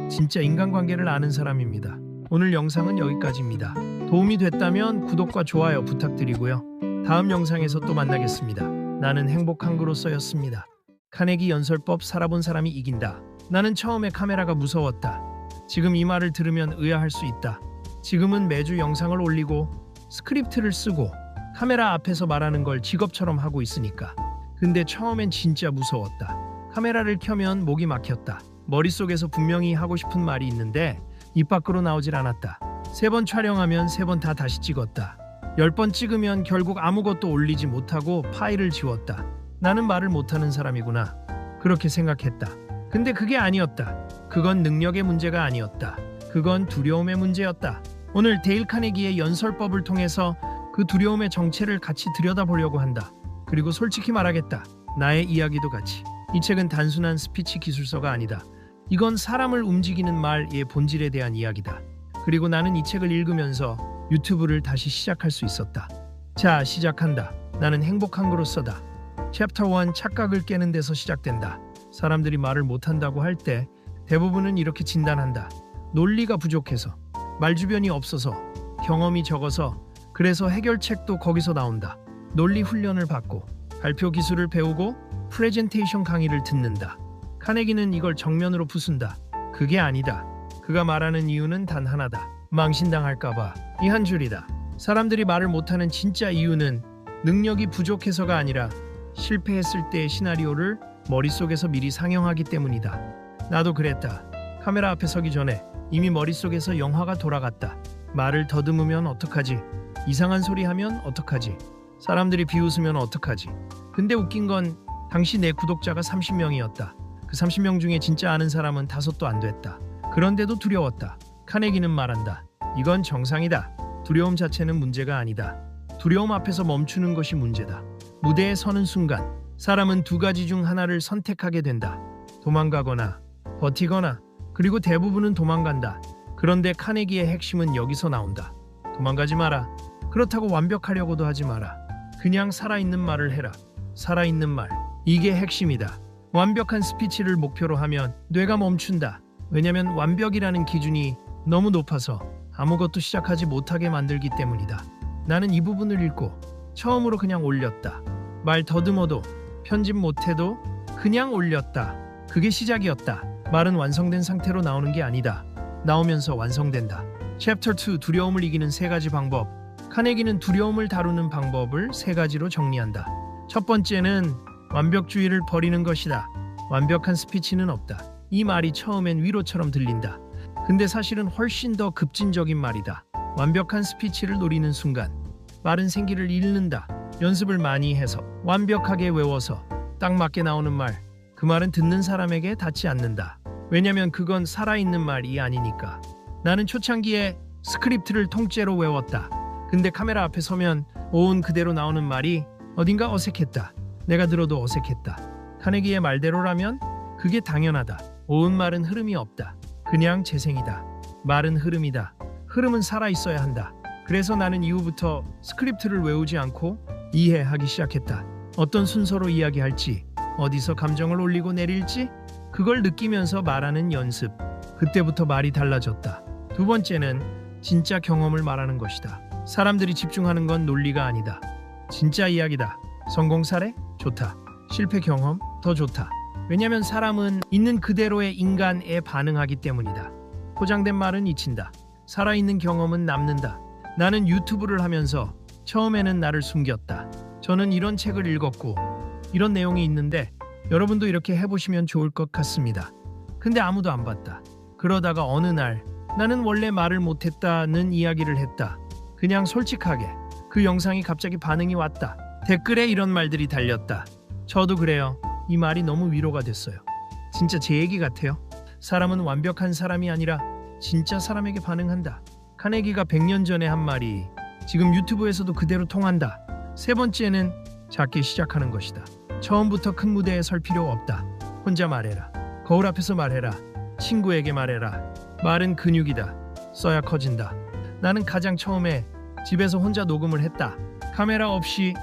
진짜 인간관계를 아는 사람입니다. 오늘 영상은 여기까지입니다. 도움이 됐다면 구독과 좋아요 부탁드리고요. 다음 영상에서 또 만나겠습니다. 나는 행복한 그로서였습니다. 카네기 연설법 살아본 사람이 이긴다. 나는 처음에 카메라가 무서웠다. 지금 이 말을 들으면 의아할 수 있다. 지금은 매주 영상을 올리고 스크립트를 쓰고 카메라 앞에서 말하는 걸 직업처럼 하고 있으니까. 근데 처음엔 진짜 무서웠다. 카메라를 켜면 목이 막혔다. 머릿속에서 분명히 하고 싶은 말이 있는데 입 밖으로 나오질 않았다. 3번 촬영하면 3번 다 다시 찍었다. 10번 찍으면 결국 아무것도 올리지 못하고 파일을 지웠다. 나는 말을 못하는 사람이구나. 그렇게 생각했다. 근데 그게 아니었다. 그건 능력의 문제가 아니었다. 그건 두려움의 문제였다. 오늘 데일 카네기의 연설법을 통해서 그 두려움의 정체를 같이 들여다보려고 한다. 그리고 솔직히 말하겠다. 나의 이야기도 같이. 이 책은 단순한 스피치 기술서가 아니다. 이건 사람을 움직이는 말의 본질에 대한 이야기다. 그리고 나는 이 책을 읽으면서 유튜브를 다시 시작할 수 있었다. 자, 시작한다. 나는 행복한 그로서다. 챕터 1 착각을 깨는 데서 시작된다. 사람들이 말을 못한다고 할 때 대부분은 이렇게 진단한다. 논리가 부족해서, 말주변이 없어서, 경험이 적어서, 그래서 해결책도 거기서 나온다. 논리 훈련을 받고 발표 기술을 배우고 프레젠테이션 강의를 듣는다. 카네기는 이걸 정면으로 부순다. 그게 아니다. 그가 말하는 이유는 단 하나다. 망신당할까봐. 이 한 줄이다. 사람들이 말을 못하는 진짜 이유는 능력이 부족해서가 아니라 실패했을 때의 시나리오를 머릿속에서 미리 상영하기 때문이다. 나도 그랬다. 카메라 앞에 서기 전에 이미 머릿속에서 영화가 돌아갔다. 말을 더듬으면 어떡하지? 이상한 소리 하면 어떡하지? 사람들이 비웃으면 어떡하지? 근데 웃긴 건 당시 내 구독자가 30명이었다. 그 30명 중에 진짜 아는 사람은 5도 안 됐다. 그런데도 두려웠다. 카네기는 말한다. 이건 정상이다. 두려움 자체는 문제가 아니다. 두려움 앞에서 멈추는 것이 문제다. 무대에 서는 순간 사람은 2가지 중 하나를 선택하게 된다. 도망가거나 버티거나. 그리고 대부분은 도망간다. 그런데 카네기의 핵심은 여기서 나온다. 도망가지 마라. 그렇다고 완벽하려고도 하지 마라. 그냥 살아있는 말을 해라. 살아있는 말. 이게 핵심이다. 완벽한 스피치를 목표로 하면 뇌가 멈춘다. 왜냐면 완벽이라는 기준이 너무 높아서 아무것도 시작하지 못하게 만들기 때문이다. 나는 이 부분을 읽고 처음으로 그냥 올렸다. 말 더듬어도 편집 못해도 그냥 올렸다. 그게 시작이었다. 말은 완성된 상태로 나오는 게 아니다. 나오면서 완성된다. 챕터 2 두려움을 이기는 3가지 방법. 카네기는 두려움을 다루는 방법을 3가지로 정리한다. 첫 번째는 완벽주의를 버리는 것이다. 완벽한 스피치는 없다. 이 말이 처음엔 위로처럼 들린다. 근데 사실은 훨씬 더 급진적인 말이다. 완벽한 스피치를 노리는 순간 말은 생기를 잃는다. 연습을 많이 해서 완벽하게 외워서 딱 맞게 나오는 말, 그 말은 듣는 사람에게 닿지 않는다. 왜냐면 그건 살아있는 말이 아니니까. 나는 초창기에 스크립트를 통째로 외웠다. 근데 카메라 앞에 서면 오은 그대로 나오는 말이 어딘가 어색했다. 내가 들어도 어색했다. 카네기의 말대로라면 그게 당연하다. 오은 말은 흐름이 없다. 그냥 재생이다. 말은 흐름이다. 흐름은 살아있어야 한다. 그래서 나는 이후부터 스크립트를 외우지 않고 이해하기 시작했다. 어떤 순서로 이야기할지, 어디서 감정을 올리고 내릴지 그걸 느끼면서 말하는 연습. 그때부터 말이 달라졌다. 두 번째는 진짜 경험을 말하는 것이다. 사람들이 집중하는 건 논리가 아니다. 진짜 이야기다. 성공 사례? 좋다. 실패 경험? 더 좋다. 왜냐면 사람은 있는 그대로의 인간에 반응하기 때문이다. 포장된 말은 잊힌다. 살아있는 경험은 남는다. 나는 유튜브를 하면서 처음에는 나를 숨겼다. 저는 이런 책을 읽었고 이런 내용이 있는데 여러분도 이렇게 해보시면 좋을 것 같습니다. 근데 아무도 안 봤다. 그러다가 어느 날 나는 원래 말을 못했다는 이야기를 했다. 그냥 솔직하게. 그 영상이 갑자기 반응이 왔다. 댓글에 이런 말들이 달렸다. 저도 그래요. 이 말이 너무 위로가 됐어요. 진짜 제 얘기 같아요. 사람은 완벽한 사람이 아니라 진짜 사람에게 반응한다. 카네기가 100년 전에 한 말이 지금 유튜브에서도 그대로 통한다. 3번째는 작게 시작하는 것이다. 처음부터 큰 무대에 설 필요 없다. 혼자 말해라. 거울 앞에서 말해라. 친구에게 말해라. 말은 근육이다. 써야 커진다. 나는 가장 처음에 집에서 혼자 녹음을 했다. 카메라 없이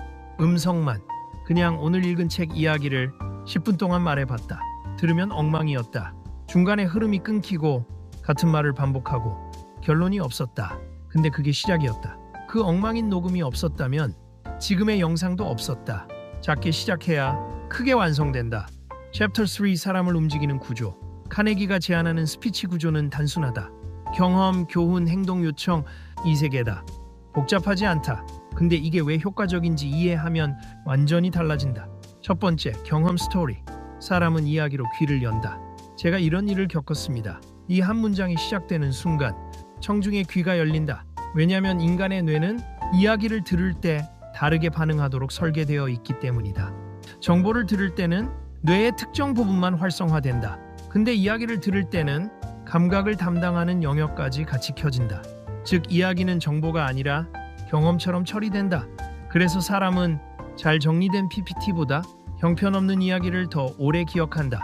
음성만. 그냥 오늘 읽은 책 이야기를 10분 동안 말해봤다. 들으면 엉망이었다. 중간에 흐름이 끊기고 같은 말을 반복하고 결론이 없었다. 근데 그게 시작이었다. 그 엉망인 녹음이 없었다면 지금의 영상도 없었다. 작게 시작해야 크게 완성된다. 챕터 3 사람을 움직이는 구조. 카네기가 제안하는 스피치 구조는 단순하다. 경험, 교훈, 행동 요청 이 세 개다. 복잡하지 않다. 근데 이게 왜 효과적인지 이해하면 완전히 달라진다. 첫 번째, 경험 스토리. 사람은 이야기로 귀를 연다. 제가 이런 일을 겪었습니다. 이 한 문장이 시작되는 순간 청중의 귀가 열린다. 왜냐하면 인간의 뇌는 이야기를 들을 때 다르게 반응하도록 설계되어 있기 때문이다. 정보를 들을 때는 뇌의 특정 부분만 활성화된다. 근데 이야기를 들을 때는 감각을 담당하는 영역까지 같이 켜진다. 즉 이야기는 정보가 아니라 경험처럼 처리된다. 그래서 사람은 잘 정리된 PPT보다 형편없는 이야기를 더 오래 기억한다.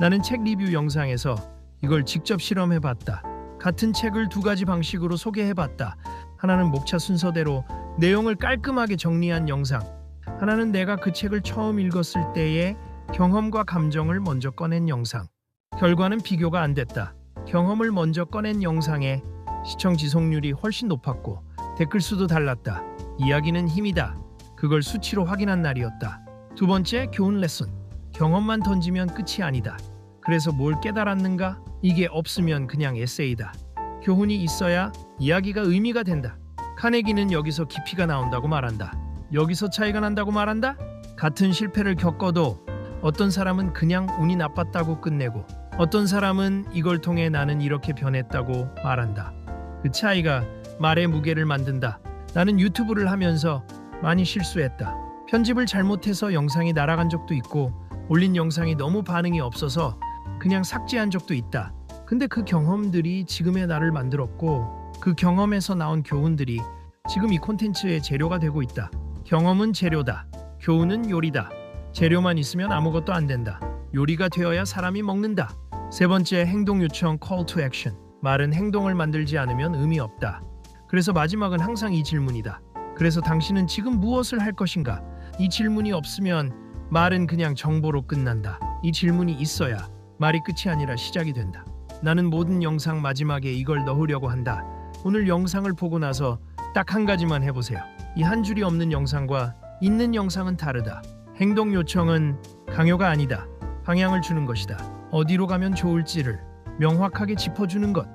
나는 책 리뷰 영상에서 이걸 직접 실험해봤다. 같은 책을 두 가지 방식으로 소개해봤다. 하나는 목차 순서대로 내용을 깔끔하게 정리한 영상, 하나는 내가 그 책을 처음 읽었을 때의 경험과 감정을 먼저 꺼낸 영상. 결과는 비교가 안 됐다. 경험을 먼저 꺼낸 영상에 시청 지속률이 훨씬 높았고 댓글 수도 달랐다. 이야기는 힘이다. 그걸 수치로 확인한 날이었다. 두 번째, 교훈 레슨. 경험만 던지면 끝이 아니다. 그래서 뭘 깨달았는가? 이게 없으면 그냥 에세이다. 교훈이 있어야 이야기가 의미가 된다. 카네기는 여기서 깊이가 나온다고 말한다. 여기서 차이가 난다고 말한다? 같은 실패를 겪어도 어떤 사람은 그냥 운이 나빴다고 끝내고 어떤 사람은 이걸 통해 나는 이렇게 변했다고 말한다. 그 차이가 말의 무게를 만든다. 나는 유튜브를 하면서 많이 실수했다. 편집을 잘못해서 영상이 날아간 적도 있고 올린 영상이 너무 반응이 없어서 그냥 삭제한 적도 있다. 근데 그 경험들이 지금의 나를 만들었고 그 경험에서 나온 교훈들이 지금 이 콘텐츠의 재료가 되고 있다. 경험은 재료다. 교훈은 요리다. 재료만 있으면 아무것도 안 된다. 요리가 되어야 사람이 먹는다. 세 번째, 행동 요청 call to action. 말은 행동을 만들지 않으면 의미 없다. 그래서 마지막은 항상 이 질문이다. 그래서 당신은 지금 무엇을 할 것인가? 이 질문이 없으면 말은 그냥 정보로 끝난다. 이 질문이 있어야 말이 끝이 아니라 시작이 된다. 나는 모든 영상 마지막에 이걸 넣으려고 한다. 오늘 영상을 보고 나서 딱 한 가지만 해보세요. 이 한 줄이 없는 영상과 있는 영상은 다르다. 행동 요청은 강요가 아니다. 방향을 주는 것이다. 어디로 가면 좋을지를 명확하게 짚어주는 것.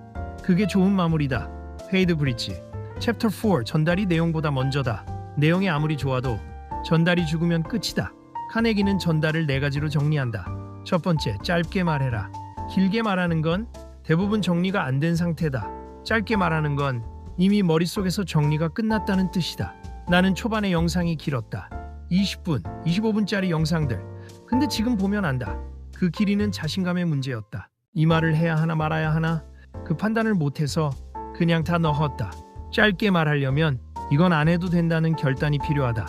그게 좋은 마무리다. 헤이드 브릿지. 챕터 4 전달이 내용보다 먼저다. 내용이 아무리 좋아도 전달이 죽으면 끝이다. 카네기는 전달을 네 가지로 정리한다. 첫 번째, 짧게 말해라. 길게 말하는 건 대부분 정리가 안 된 상태다. 짧게 말하는 건 이미 머릿속에서 정리가 끝났다는 뜻이다. 나는 초반에 영상이 길었다. 20분, 25분짜리 영상들. 근데 지금 보면 안다. 그 길이는 자신감의 문제였다. 이 말을 해야 하나 말아야 하나? 그 판단을 못해서 그냥 다 넣었다. 짧게 말하려면 이건 안 해도 된다는 결단이 필요하다.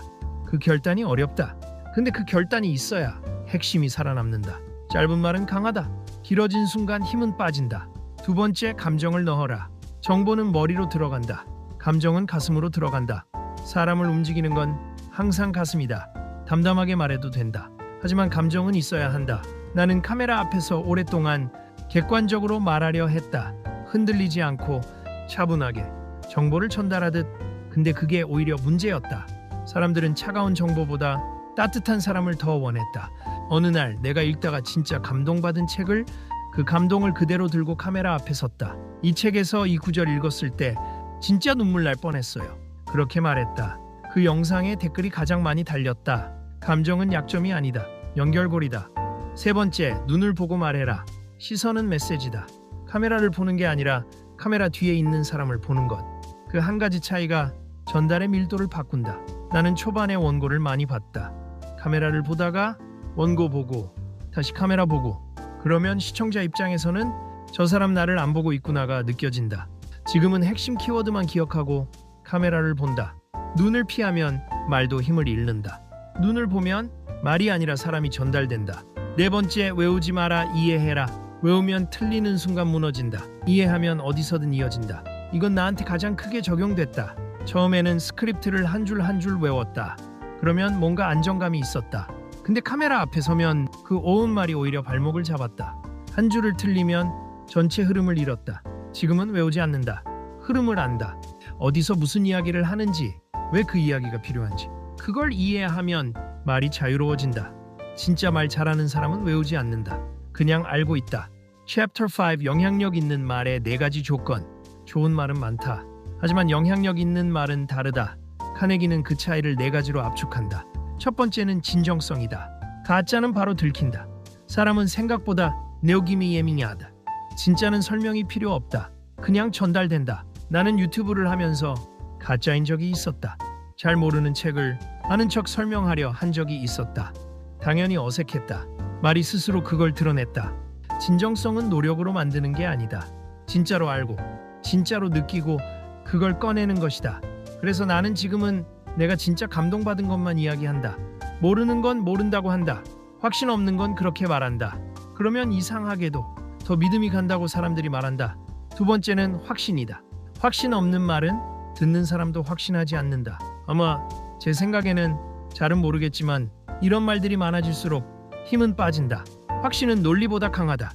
그 결단이 어렵다. 근데 그 결단이 있어야 핵심이 살아남는다. 짧은 말은 강하다. 길어진 순간 힘은 빠진다. 두 번째, 감정을 넣어라. 정보는 머리로 들어간다. 감정은 가슴으로 들어간다. 사람을 움직이는 건 항상 가슴이다. 담담하게 말해도 된다. 하지만 감정은 있어야 한다. 나는 카메라 앞에서 오랫동안 객관적으로 말하려 했다. 흔들리지 않고 차분하게 정보를 전달하듯. 근데 그게 오히려 문제였다. 사람들은 차가운 정보보다 따뜻한 사람을 더 원했다. 어느 날 내가 읽다가 진짜 감동받은 책을, 그 감동을 그대로 들고 카메라 앞에 섰다. 이 책에서 이 구절 읽었을 때 진짜 눈물 날 뻔했어요. 그렇게 말했다. 그 영상에 댓글이 가장 많이 달렸다. 감정은 약점이 아니다. 연결고리다. 세 번째, 눈을 보고 말해라. 시선은 메시지다. 카메라를 보는 게 아니라 카메라 뒤에 있는 사람을 보는 것. 그 한 가지 차이가 전달의 밀도를 바꾼다. 나는 초반에 원고를 많이 봤다. 카메라를 보다가 원고 보고 다시 카메라 보고. 그러면 시청자 입장에서는 저 사람 나를 안 보고 있구나가 느껴진다. 지금은 핵심 키워드만 기억하고 카메라를 본다. 눈을 피하면 말도 힘을 잃는다. 눈을 보면 말이 아니라 사람이 전달된다. 네 번째, 외우지 마라, 이해해라. 외우면 틀리는 순간 무너진다. 이해하면 어디서든 이어진다. 이건 나한테 가장 크게 적용됐다. 처음에는 스크립트를 한 줄 한 줄 외웠다. 그러면 뭔가 안정감이 있었다. 근데 카메라 앞에 서면 그 오은말이 오히려 발목을 잡았다. 한 줄을 틀리면 전체 흐름을 잃었다. 지금은 외우지 않는다. 흐름을 안다. 어디서 무슨 이야기를 하는지, 왜 그 이야기가 필요한지. 그걸 이해하면 말이 자유로워진다. 진짜 말 잘하는 사람은 외우지 않는다. 그냥 알고 있다. Chapter 5 영향력 있는 말의 4가지 조건. 좋은 말은 많다. 하지만 영향력 있는 말은 다르다. 카네기는 그 차이를 4가지로 압축한다. 첫 번째는 진정성이다. 가짜는 바로 들킨다. 사람은 생각보다 내용이 예민하다. 진짜는 설명이 필요 없다. 그냥 전달된다. 나는 유튜브를 하면서 가짜인 적이 있었다. 잘 모르는 책을 아는 척 설명하려 한 적이 있었다. 당연히 어색했다. 말이 스스로 그걸 드러냈다. 진정성은 노력으로 만드는 게 아니다. 진짜로 알고, 진짜로 느끼고 그걸 꺼내는 것이다. 그래서 나는 지금은 내가 진짜 감동받은 것만 이야기한다. 모르는 건 모른다고 한다. 확신 없는 건 그렇게 말한다. 그러면 이상하게도 더 믿음이 간다고 사람들이 말한다. 두 번째는 확신이다. 확신 없는 말은 듣는 사람도 확신하지 않는다. 아마 제 생각에는 잘은 모르겠지만 이런 말들이 많아질수록 힘은 빠진다. 확신은 논리보다 강하다.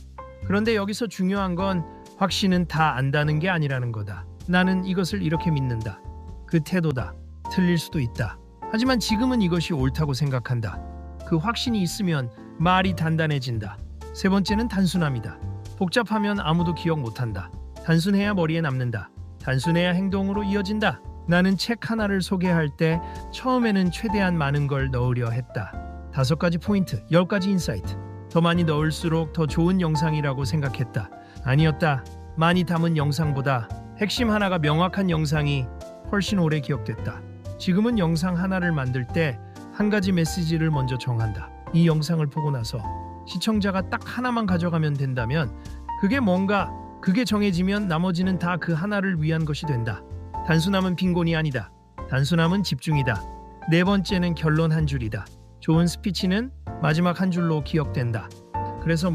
그런데 여기서 중요한 건 확신은 다 안다는 게 아니라는 거다. 나는 이것을 이렇게 믿는다. 그 태도다. 틀릴 수도 있다. 하지만 지금은 이것이 옳다고 생각한다. 그 확신이 있으면 말이 단단해진다. 세 번째는 단순함이다. 복잡하면 아무도 기억 못한다. 단순해야 머리에 남는다. 단순해야 행동으로 이어진다. 나는 책 하나를 소개할 때 처음에는 최대한 많은 걸 넣으려 했다. 5가지 포인트, 10가지 인사이트. 더 많이 넣을수록 더 좋은 영상이라고 생각했다. 아니었다. 많이 담은 영상보다 핵심 하나가 명확한 영상이 훨씬 오래 기억됐다. 지금은 영상 하나를 만들 때 한 가지 메시지를 먼저 정한다. 이 영상을 보고 나서 시청자가 딱 하나만 가져가면 된다면 그게 정해지면 나머지는 다 그 하나를 위한 것이 된다. 단순함은 빈곤이 아니다. 단순함은 집중이다. 네 번째는 결론 한 줄이다. 좋은 스피치는 마지막 한 줄로 기억된다. 그래서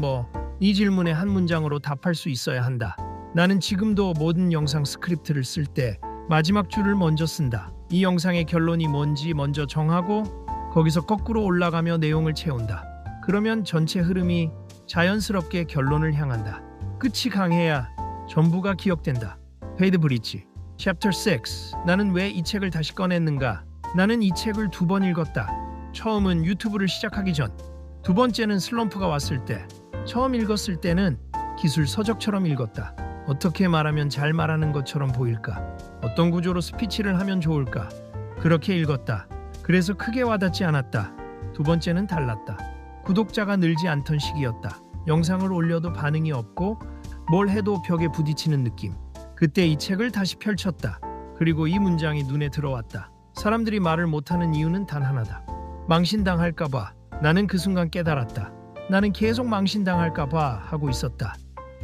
이 질문에 한 문장으로 답할 수 있어야 한다. 나는 지금도 모든 영상 스크립트를 쓸 때 마지막 줄을 먼저 쓴다. 이 영상의 결론이 뭔지 먼저 정하고 거기서 거꾸로 올라가며 내용을 채운다. 그러면 전체 흐름이 자연스럽게 결론을 향한다. 끝이 강해야 전부가 기억된다. 페이드 브릿지 Chapter 6 나는 왜 이 책을 다시 꺼냈는가? 나는 이 책을 2번 읽었다. 처음은 유튜브를 시작하기 전, 두 번째는 슬럼프가 왔을 때. 처음 읽었을 때는 기술 서적처럼 읽었다. 어떻게 말하면 잘 말하는 것처럼 보일까? 어떤 구조로 스피치를 하면 좋을까? 그렇게 읽었다. 그래서 크게 와닿지 않았다. 두 번째는 달랐다. 구독자가 늘지 않던 시기였다. 영상을 올려도 반응이 없고 뭘 해도 벽에 부딪히는 느낌. 그때 이 책을 다시 펼쳤다. 그리고 이 문장이 눈에 들어왔다. 사람들이 말을 못하는 이유는 단 하나다. 망신당할까봐. 나는 그 순간 깨달았다. 나는 계속 망신당할까봐 하고 있었다.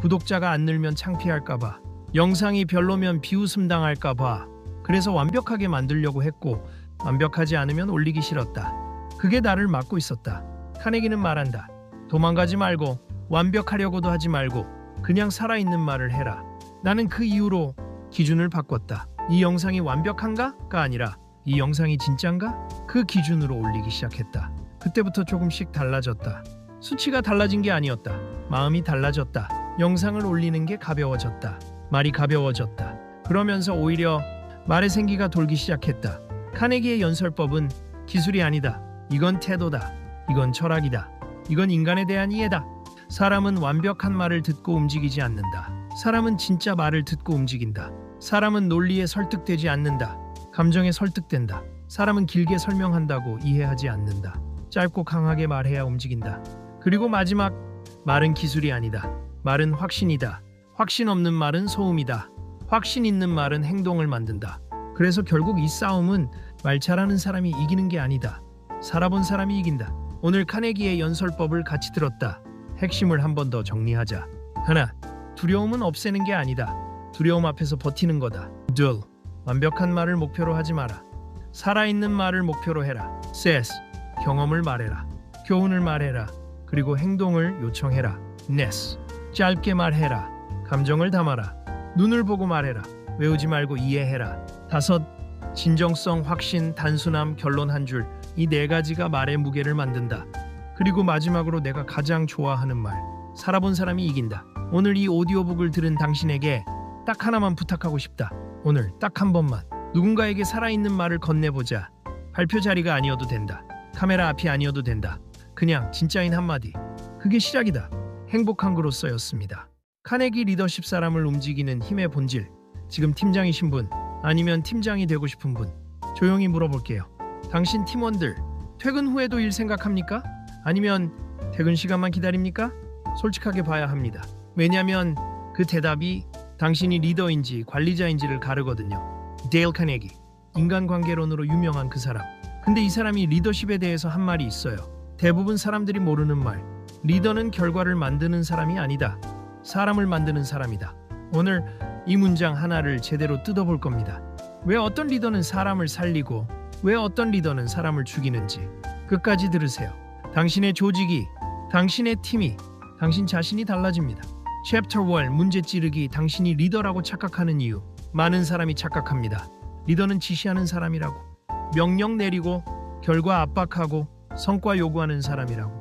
구독자가 안 늘면 창피할까봐. 영상이 별로면 비웃음 당할까봐. 그래서 완벽하게 만들려고 했고 완벽하지 않으면 올리기 싫었다. 그게 나를 막고 있었다. 카네기는 말한다. 도망가지 말고 완벽하려고도 하지 말고 그냥 살아있는 말을 해라. 나는 그 이후로 기준을 바꿨다. 이 영상이 완벽한가?가 아니라 이 영상이 진짠가? 그 기준으로 올리기 시작했다. 그때부터 조금씩 달라졌다. 수치가 달라진 게 아니었다. 마음이 달라졌다. 영상을 올리는 게 가벼워졌다. 말이 가벼워졌다. 그러면서 오히려 말의 생기가 돌기 시작했다. 카네기의 연설법은 기술이 아니다. 이건 태도다. 이건 철학이다. 이건 인간에 대한 이해다. 사람은 완벽한 말을 듣고 움직이지 않는다. 사람은 진짜 말을 듣고 움직인다. 사람은 논리에 설득되지 않는다. 감정에 설득된다. 사람은 길게 설명한다고 이해하지 않는다. 짧고 강하게 말해야 움직인다. 그리고 마지막, 말은 기술이 아니다. 말은 확신이다. 확신 없는 말은 소음이다. 확신 있는 말은 행동을 만든다. 그래서 결국 이 싸움은 말 잘하는 사람이 이기는 게 아니다. 살아본 사람이 이긴다. 오늘 카네기의 연설법을 같이 들었다. 핵심을 한 번 더 정리하자. 하나, 두려움은 없애는 게 아니다. 두려움 앞에서 버티는 거다. 둘, 완벽한 말을 목표로 하지 마라. 살아있는 말을 목표로 해라. 셋, 경험을 말해라. 교훈을 말해라. 그리고 행동을 요청해라. 넷, 짧게 말해라. 감정을 담아라. 눈을 보고 말해라. 외우지 말고 이해해라. 5. 진정성, 확신, 단순함, 결론 한 줄. 이 4가지가 말의 무게를 만든다. 그리고 마지막으로 내가 가장 좋아하는 말. 살아본 사람이 이긴다. 오늘 이 오디오북을 들은 당신에게 딱 하나만 부탁하고 싶다. 오늘 딱 한 번만 누군가에게 살아있는 말을 건네보자. 발표 자리가 아니어도 된다. 카메라 앞이 아니어도 된다. 그냥 진짜인 한마디. 그게 시작이다. 행복한 그로서였습니다. 카네기 리더십, 사람을 움직이는 힘의 본질. 지금 팀장이신 분, 아니면 팀장이 되고 싶은 분, 조용히 물어볼게요. 당신 팀원들 퇴근 후에도 일 생각합니까? 아니면 퇴근 시간만 기다립니까? 솔직하게 봐야 합니다. 왜냐면 그 대답이 당신이 리더인지 관리자인지를 가르거든요. 데일 카네기, 인간관계론으로 유명한 그 사람. 근데 이 사람이 리더십에 대해서 한 말이 있어요. 대부분 사람들이 모르는 말. 리더는 결과를 만드는 사람이 아니다. 사람을 만드는 사람이다. 오늘 이 문장 하나를 제대로 뜯어볼 겁니다. 왜 어떤 리더는 사람을 살리고 왜 어떤 리더는 사람을 죽이는지 끝까지 들으세요. 당신의 조직이, 당신의 팀이, 당신 자신이 달라집니다. 챕터 1, 문제 찌르기. 당신이 리더라고 착각하는 이유. 많은 사람이 착각합니다. 리더는 지시하는 사람이라고, 명령 내리고 결과 압박하고 성과 요구하는 사람이라고.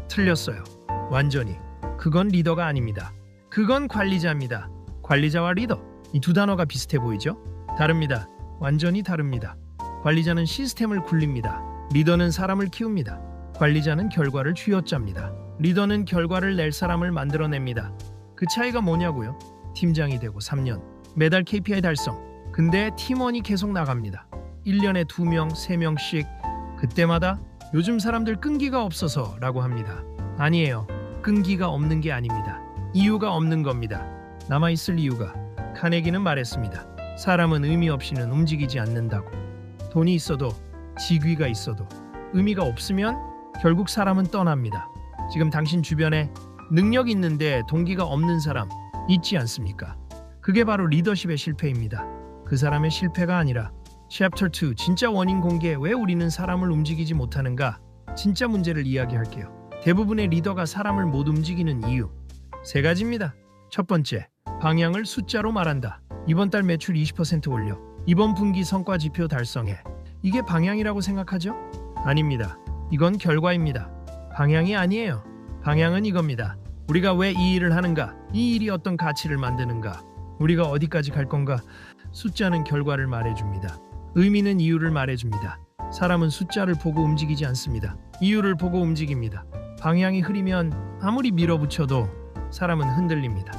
틀렸어요. 완전히. 그건 리더가 아닙니다. 그건 관리자입니다. 관리자와 리더, 이 2 단어가 비슷해 보이죠? 다릅니다. 완전히 다릅니다. 관리자는 시스템을 굴립니다. 리더는 사람을 키웁니다. 관리자는 결과를 쥐어짭니다. 리더는 결과를 낼 사람을 만들어냅니다. 그 차이가 뭐냐고요? 팀장이 되고 3년, 매달 KPI 달성. 근데 팀원이 계속 나갑니다. 1년에 2명, 3명씩. 그때마다 요즘 사람들 끈기가 없어서 라고 합니다. 아니에요. 끈기가 없는 게 아닙니다. 이유가 없는 겁니다. 남아있을 이유가. 카네기는 말했습니다. 사람은 의미 없이는 움직이지 않는다고. 돈이 있어도, 직위가 있어도 의미가 없으면 결국 사람은 떠납니다. 지금 당신 주변에 능력 있는데 동기가 없는 사람 있지 않습니까? 그게 바로 리더십의 실패입니다. 그 사람의 실패가 아니라. 챕터 2, 진짜 원인 공개. 왜 우리는 사람을 움직이지 못하는가? 진짜 문제를 이야기할게요. 대부분의 리더가 사람을 못 움직이는 이유 3가지입니다. 첫 번째, 방향을 숫자로 말한다. 이번 달 매출 20% 올려. 이번 분기 성과 지표 달성해. 이게 방향이라고 생각하죠? 아닙니다. 이건 결과입니다. 방향이 아니에요. 방향은 이겁니다. 우리가 왜 이 일을 하는가? 이 일이 어떤 가치를 만드는가? 우리가 어디까지 갈 건가? 숫자는 결과를 말해줍니다. 의미는 이유를 말해줍니다. 사람은 숫자를 보고 움직이지 않습니다. 이유를 보고 움직입니다. 방향이 흐리면 아무리 밀어붙여도 사람은 흔들립니다.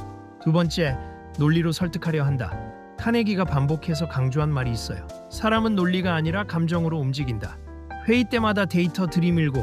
2 번째, 논리로 설득하려 한다. 카네기가 반복해서 강조한 말이 있어요. 사람은 논리가 아니라 감정으로 움직인다. 회의 때마다 데이터 들이밀고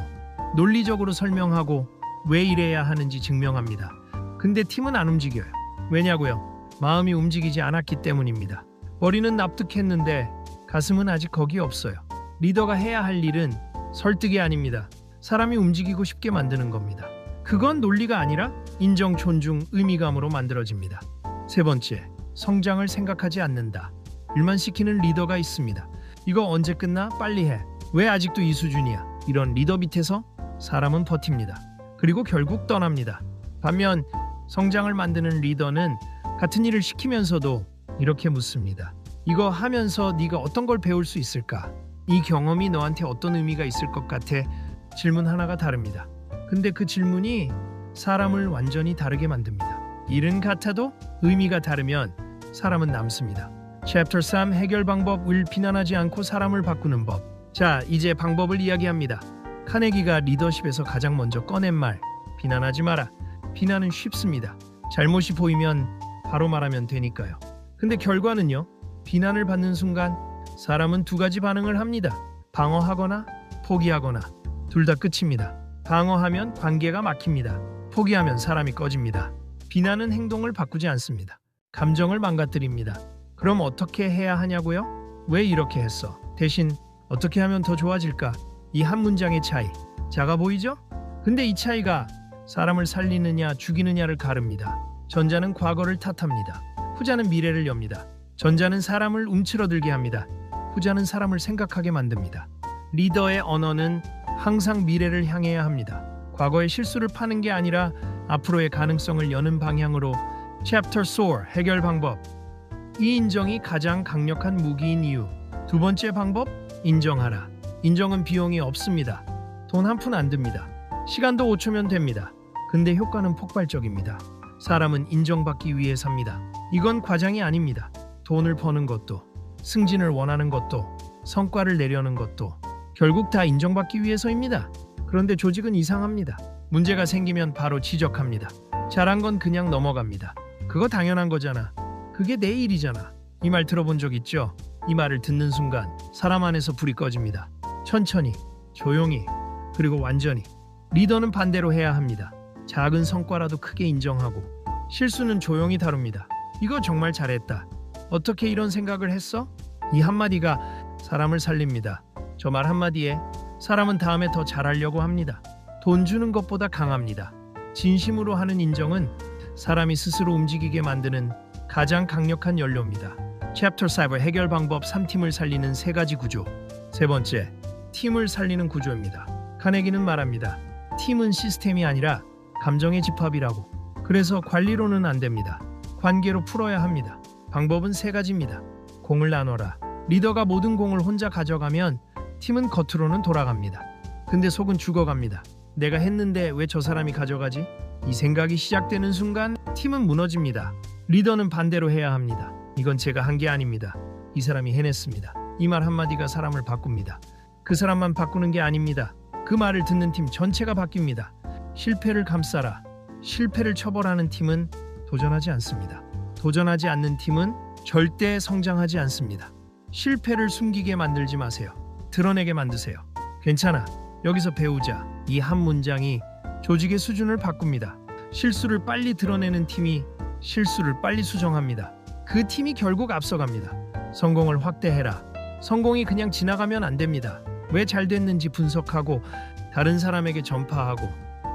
논리적으로 설명하고 왜 이래야 하는지 증명합니다. 근데 팀은 안 움직여요. 왜냐고요? 마음이 움직이지 않았기 때문입니다. 머리는 납득했는데 가슴은 아직 거기 없어요. 리더가 해야 할 일은 설득이 아닙니다. 사람이 움직이고 싶게 만드는 겁니다. 그건 논리가 아니라 인정, 존중, 의미감으로 만들어집니다. 3 번째, 성장을 생각하지 않는다. 일만 시키는 리더가 있습니다. 이거 언제 끝나? 빨리 해. 왜 아직도 이 수준이야? 이런 리더 밑에서 사람은 버팁니다. 그리고 결국 떠납니다. 반면 성장을 만드는 리더는 같은 일을 시키면서도 이렇게 묻습니다. 이거 하면서 네가 어떤 걸 배울 수 있을까? 이 경험이 너한테 어떤 의미가 있을 것 같아? 질문 하나가 다릅니다. 근데 그 질문이 사람을 완전히 다르게 만듭니다. 일은 같아도 의미가 다르면 사람은 남습니다. 챕터 3, 해결 방법. 을 비난하지 않고 사람을 바꾸는 법. 자, 이제 방법을 이야기합니다. 카네기가 리더십에서 가장 먼저 꺼낸 말, 비난하지 마라. 비난은 쉽습니다. 잘못이 보이면 바로 말하면 되니까요. 근데 결과는요? 비난을 받는 순간 사람은 2가지 반응을 합니다. 방어하거나 포기하거나. 둘 다 끝입니다. 방어하면 관계가 막힙니다. 포기하면 사람이 꺼집니다. 비난은 행동을 바꾸지 않습니다. 감정을 망가뜨립니다. 그럼 어떻게 해야 하냐고요? 왜 이렇게 했어? 대신 어떻게 하면 더 좋아질까? 이 한 문장의 차이. 작아 보이죠? 근데 이 차이가 사람을 살리느냐 죽이느냐를 가릅니다. 전자는 과거를 탓합니다. 후자는 미래를 엽니다. 전자는 사람을 움츠러들게 합니다. 후자는 사람을 생각하게 만듭니다. 리더의 언어는 항상 미래를 향해야 합니다. 과거의 실수를 파는 게 아니라 앞으로의 가능성을 여는 방향으로. 챕터 4 해결 방법. 이 인정이 가장 강력한 무기인 이유. 두 번째 방법, 인정하라. 인정은 비용이 없습니다. 돈 한 푼 안 듭니다. 시간도 5초면 됩니다. 근데 효과는 폭발적입니다. 사람은 인정받기 위해 삽니다. 이건 과장이 아닙니다. 돈을 버는 것도, 승진을 원하는 것도, 성과를 내려는 것도 결국 다 인정받기 위해서입니다. 그런데 조직은 이상합니다. 문제가 생기면 바로 지적합니다. 잘한 건 그냥 넘어갑니다. 그거 당연한 거잖아. 그게 내 일이잖아. 이 말 들어본 적 있죠? 이 말을 듣는 순간 사람 안에서 불이 꺼집니다. 천천히, 조용히, 그리고 완전히. 리더는 반대로 해야 합니다. 작은 성과라도 크게 인정하고 실수는 조용히 다룹니다. 이거 정말 잘했다. 어떻게 이런 생각을 했어? 이 한마디가 사람을 살립니다. 저 말 한마디에 사람은 다음에 더 잘하려고 합니다. 돈 주는 것보다 강합니다. 진심으로 하는 인정은 사람이 스스로 움직이게 만드는 가장 강력한 연료입니다. 챕터 5 해결 방법. 3팀을 살리는 3가지 구조. 세 번째, 팀을 살리는 구조입니다. 카네기는 말합니다. 팀은 시스템이 아니라 감정의 집합이라고. 그래서 관리로는 안 됩니다. 관계로 풀어야 합니다. 방법은 3가지입니다. 공을 나눠라. 리더가 모든 공을 혼자 가져가면 팀은 겉으로는 돌아갑니다. 근데 속은 죽어갑니다. 내가 했는데 왜 저 사람이 가져가지? 이 생각이 시작되는 순간 팀은 무너집니다. 리더는 반대로 해야 합니다. 이건 제가 한 게 아닙니다. 이 사람이 해냈습니다. 이 말 한마디가 사람을 바꿉니다. 그 사람만 바꾸는 게 아닙니다. 그 말을 듣는 팀 전체가 바뀝니다. 실패를 감싸라. 실패를 처벌하는 팀은 도전하지 않습니다. 도전하지 않는 팀은 절대 성장하지 않습니다. 실패를 숨기게 만들지 마세요. 드러내게 만드세요. 괜찮아. 여기서 배우자. 이 한 문장이 조직의 수준을 바꿉니다. 실수를 빨리 드러내는 팀이 실수를 빨리 수정합니다. 그 팀이 결국 앞서갑니다. 성공을 확대해라. 성공이 그냥 지나가면 안 됩니다. 왜 잘 됐는지 분석하고 다른 사람에게 전파하고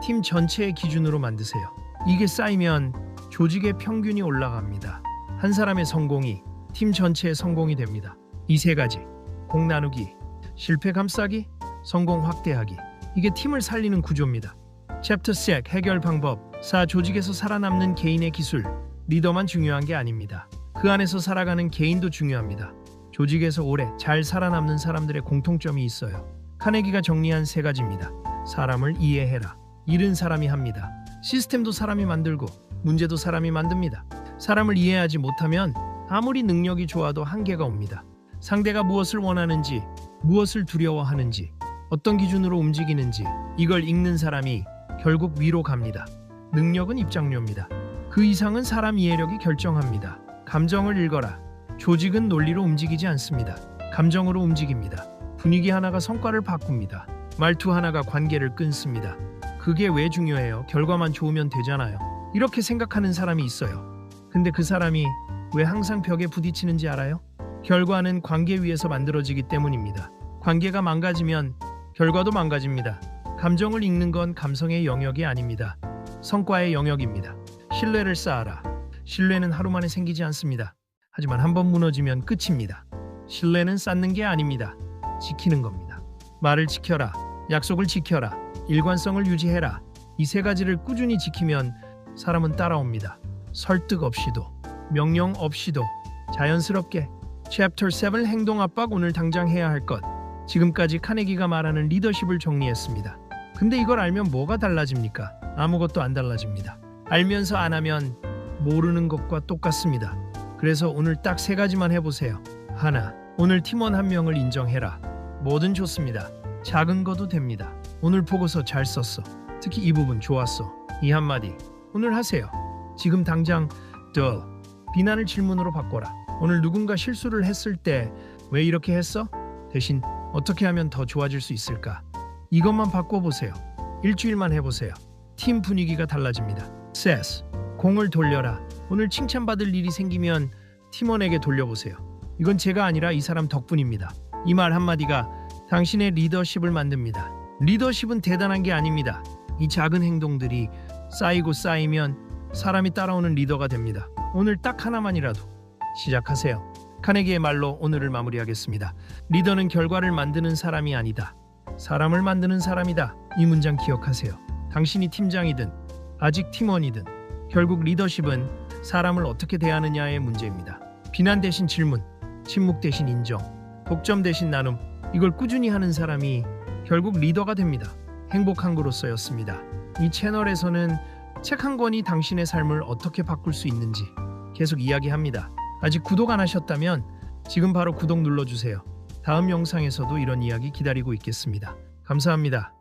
팀 전체의 기준으로 만드세요. 이게 쌓이면 조직의 평균이 올라갑니다. 한 사람의 성공이 팀 전체의 성공이 됩니다. 이 3가지, 공 나누기, 실패 감싸기, 성공 확대하기. 이게 팀을 살리는 구조입니다. 챕터 6 해결 방법. 4 조직에서 살아남는 개인의 기술. 리더만 중요한 게 아닙니다. 그 안에서 살아가는 개인도 중요합니다. 조직에서 오래 잘 살아남는 사람들의 공통점이 있어요. 카네기가 정리한 3가지입니다. 사람을 이해해라. 일은 사람이 합니다. 시스템도 사람이 만들고 문제도 사람이 만듭니다. 사람을 이해하지 못하면 아무리 능력이 좋아도 한계가 옵니다. 상대가 무엇을 원하는지, 무엇을 두려워하는지, 어떤 기준으로 움직이는지 이걸 읽는 사람이 결국 위로 갑니다. 능력은 입장료입니다. 그 이상은 사람 이해력이 결정합니다. 감정을 읽어라. 조직은 논리로 움직이지 않습니다. 감정으로 움직입니다. 분위기 하나가 성과를 바꿉니다. 말투 하나가 관계를 끊습니다. 그게 왜 중요해요? 결과만 좋으면 되잖아요. 이렇게 생각하는 사람이 있어요. 근데 그 사람이 왜 항상 벽에 부딪히는지 알아요? 결과는 관계 위에서 만들어지기 때문입니다. 관계가 망가지면 결과도 망가집니다. 감정을 읽는 건 감성의 영역이 아닙니다. 성과의 영역입니다. 신뢰를 쌓아라. 신뢰는 하루 만에 생기지 않습니다. 하지만 한번 무너지면 끝입니다. 신뢰는 쌓는 게 아닙니다. 지키는 겁니다. 말을 지켜라. 약속을 지켜라. 일관성을 유지해라. 이 3가지를 꾸준히 지키면 사람은 따라옵니다. 설득 없이도, 명령 없이도 자연스럽게. 챕터 7 행동 압박. 오늘 당장 해야 할 것. 지금까지 카네기가 말하는 리더십을 정리했습니다. 근데 이걸 알면 뭐가 달라집니까? 아무것도 안 달라집니다. 알면서 안 하면 모르는 것과 똑같습니다. 그래서 오늘 딱 3가지만 해보세요. 하나, 오늘 팀원 1명을 인정해라. 뭐든 좋습니다. 작은 거도 됩니다. 오늘 보고서 잘 썼어. 특히 이 부분 좋았어. 이 한마디 오늘 하세요. 지금 당장 비난을 질문으로 바꿔라. 오늘 누군가 실수를 했을 때 왜 이렇게 했어? 대신 어떻게 하면 더 좋아질 수 있을까? 이것만 바꿔보세요. 일주일만 해보세요. 팀 분위기가 달라집니다. 세스, 공을 돌려라. 오늘 칭찬받을 일이 생기면 팀원에게 돌려보세요. 이건 제가 아니라 이 사람 덕분입니다. 이 말 한마디가 당신의 리더십을 만듭니다. 리더십은 대단한 게 아닙니다. 이 작은 행동들이 쌓이고 쌓이면 사람이 따라오는 리더가 됩니다. 오늘 딱 하나만이라도 시작하세요. 카네기의 말로 오늘을 마무리하겠습니다. 리더는 결과를 만드는 사람이 아니다. 사람을 만드는 사람이다. 이 문장 기억하세요. 당신이 팀장이든 아직 팀원이든 결국 리더십은 사람을 어떻게 대하느냐의 문제입니다. 비난 대신 질문, 침묵 대신 인정, 독점 대신 나눔, 이걸 꾸준히 하는 사람이 결국 리더가 됩니다. 행복한 그로서였습니다. 이 채널에서는 책 한 권이 당신의 삶을 어떻게 바꿀 수 있는지 계속 이야기합니다. 아직 구독 안 하셨다면 지금 바로 구독 눌러주세요. 다음 영상에서도 이런 이야기 기다리고 있겠습니다. 감사합니다.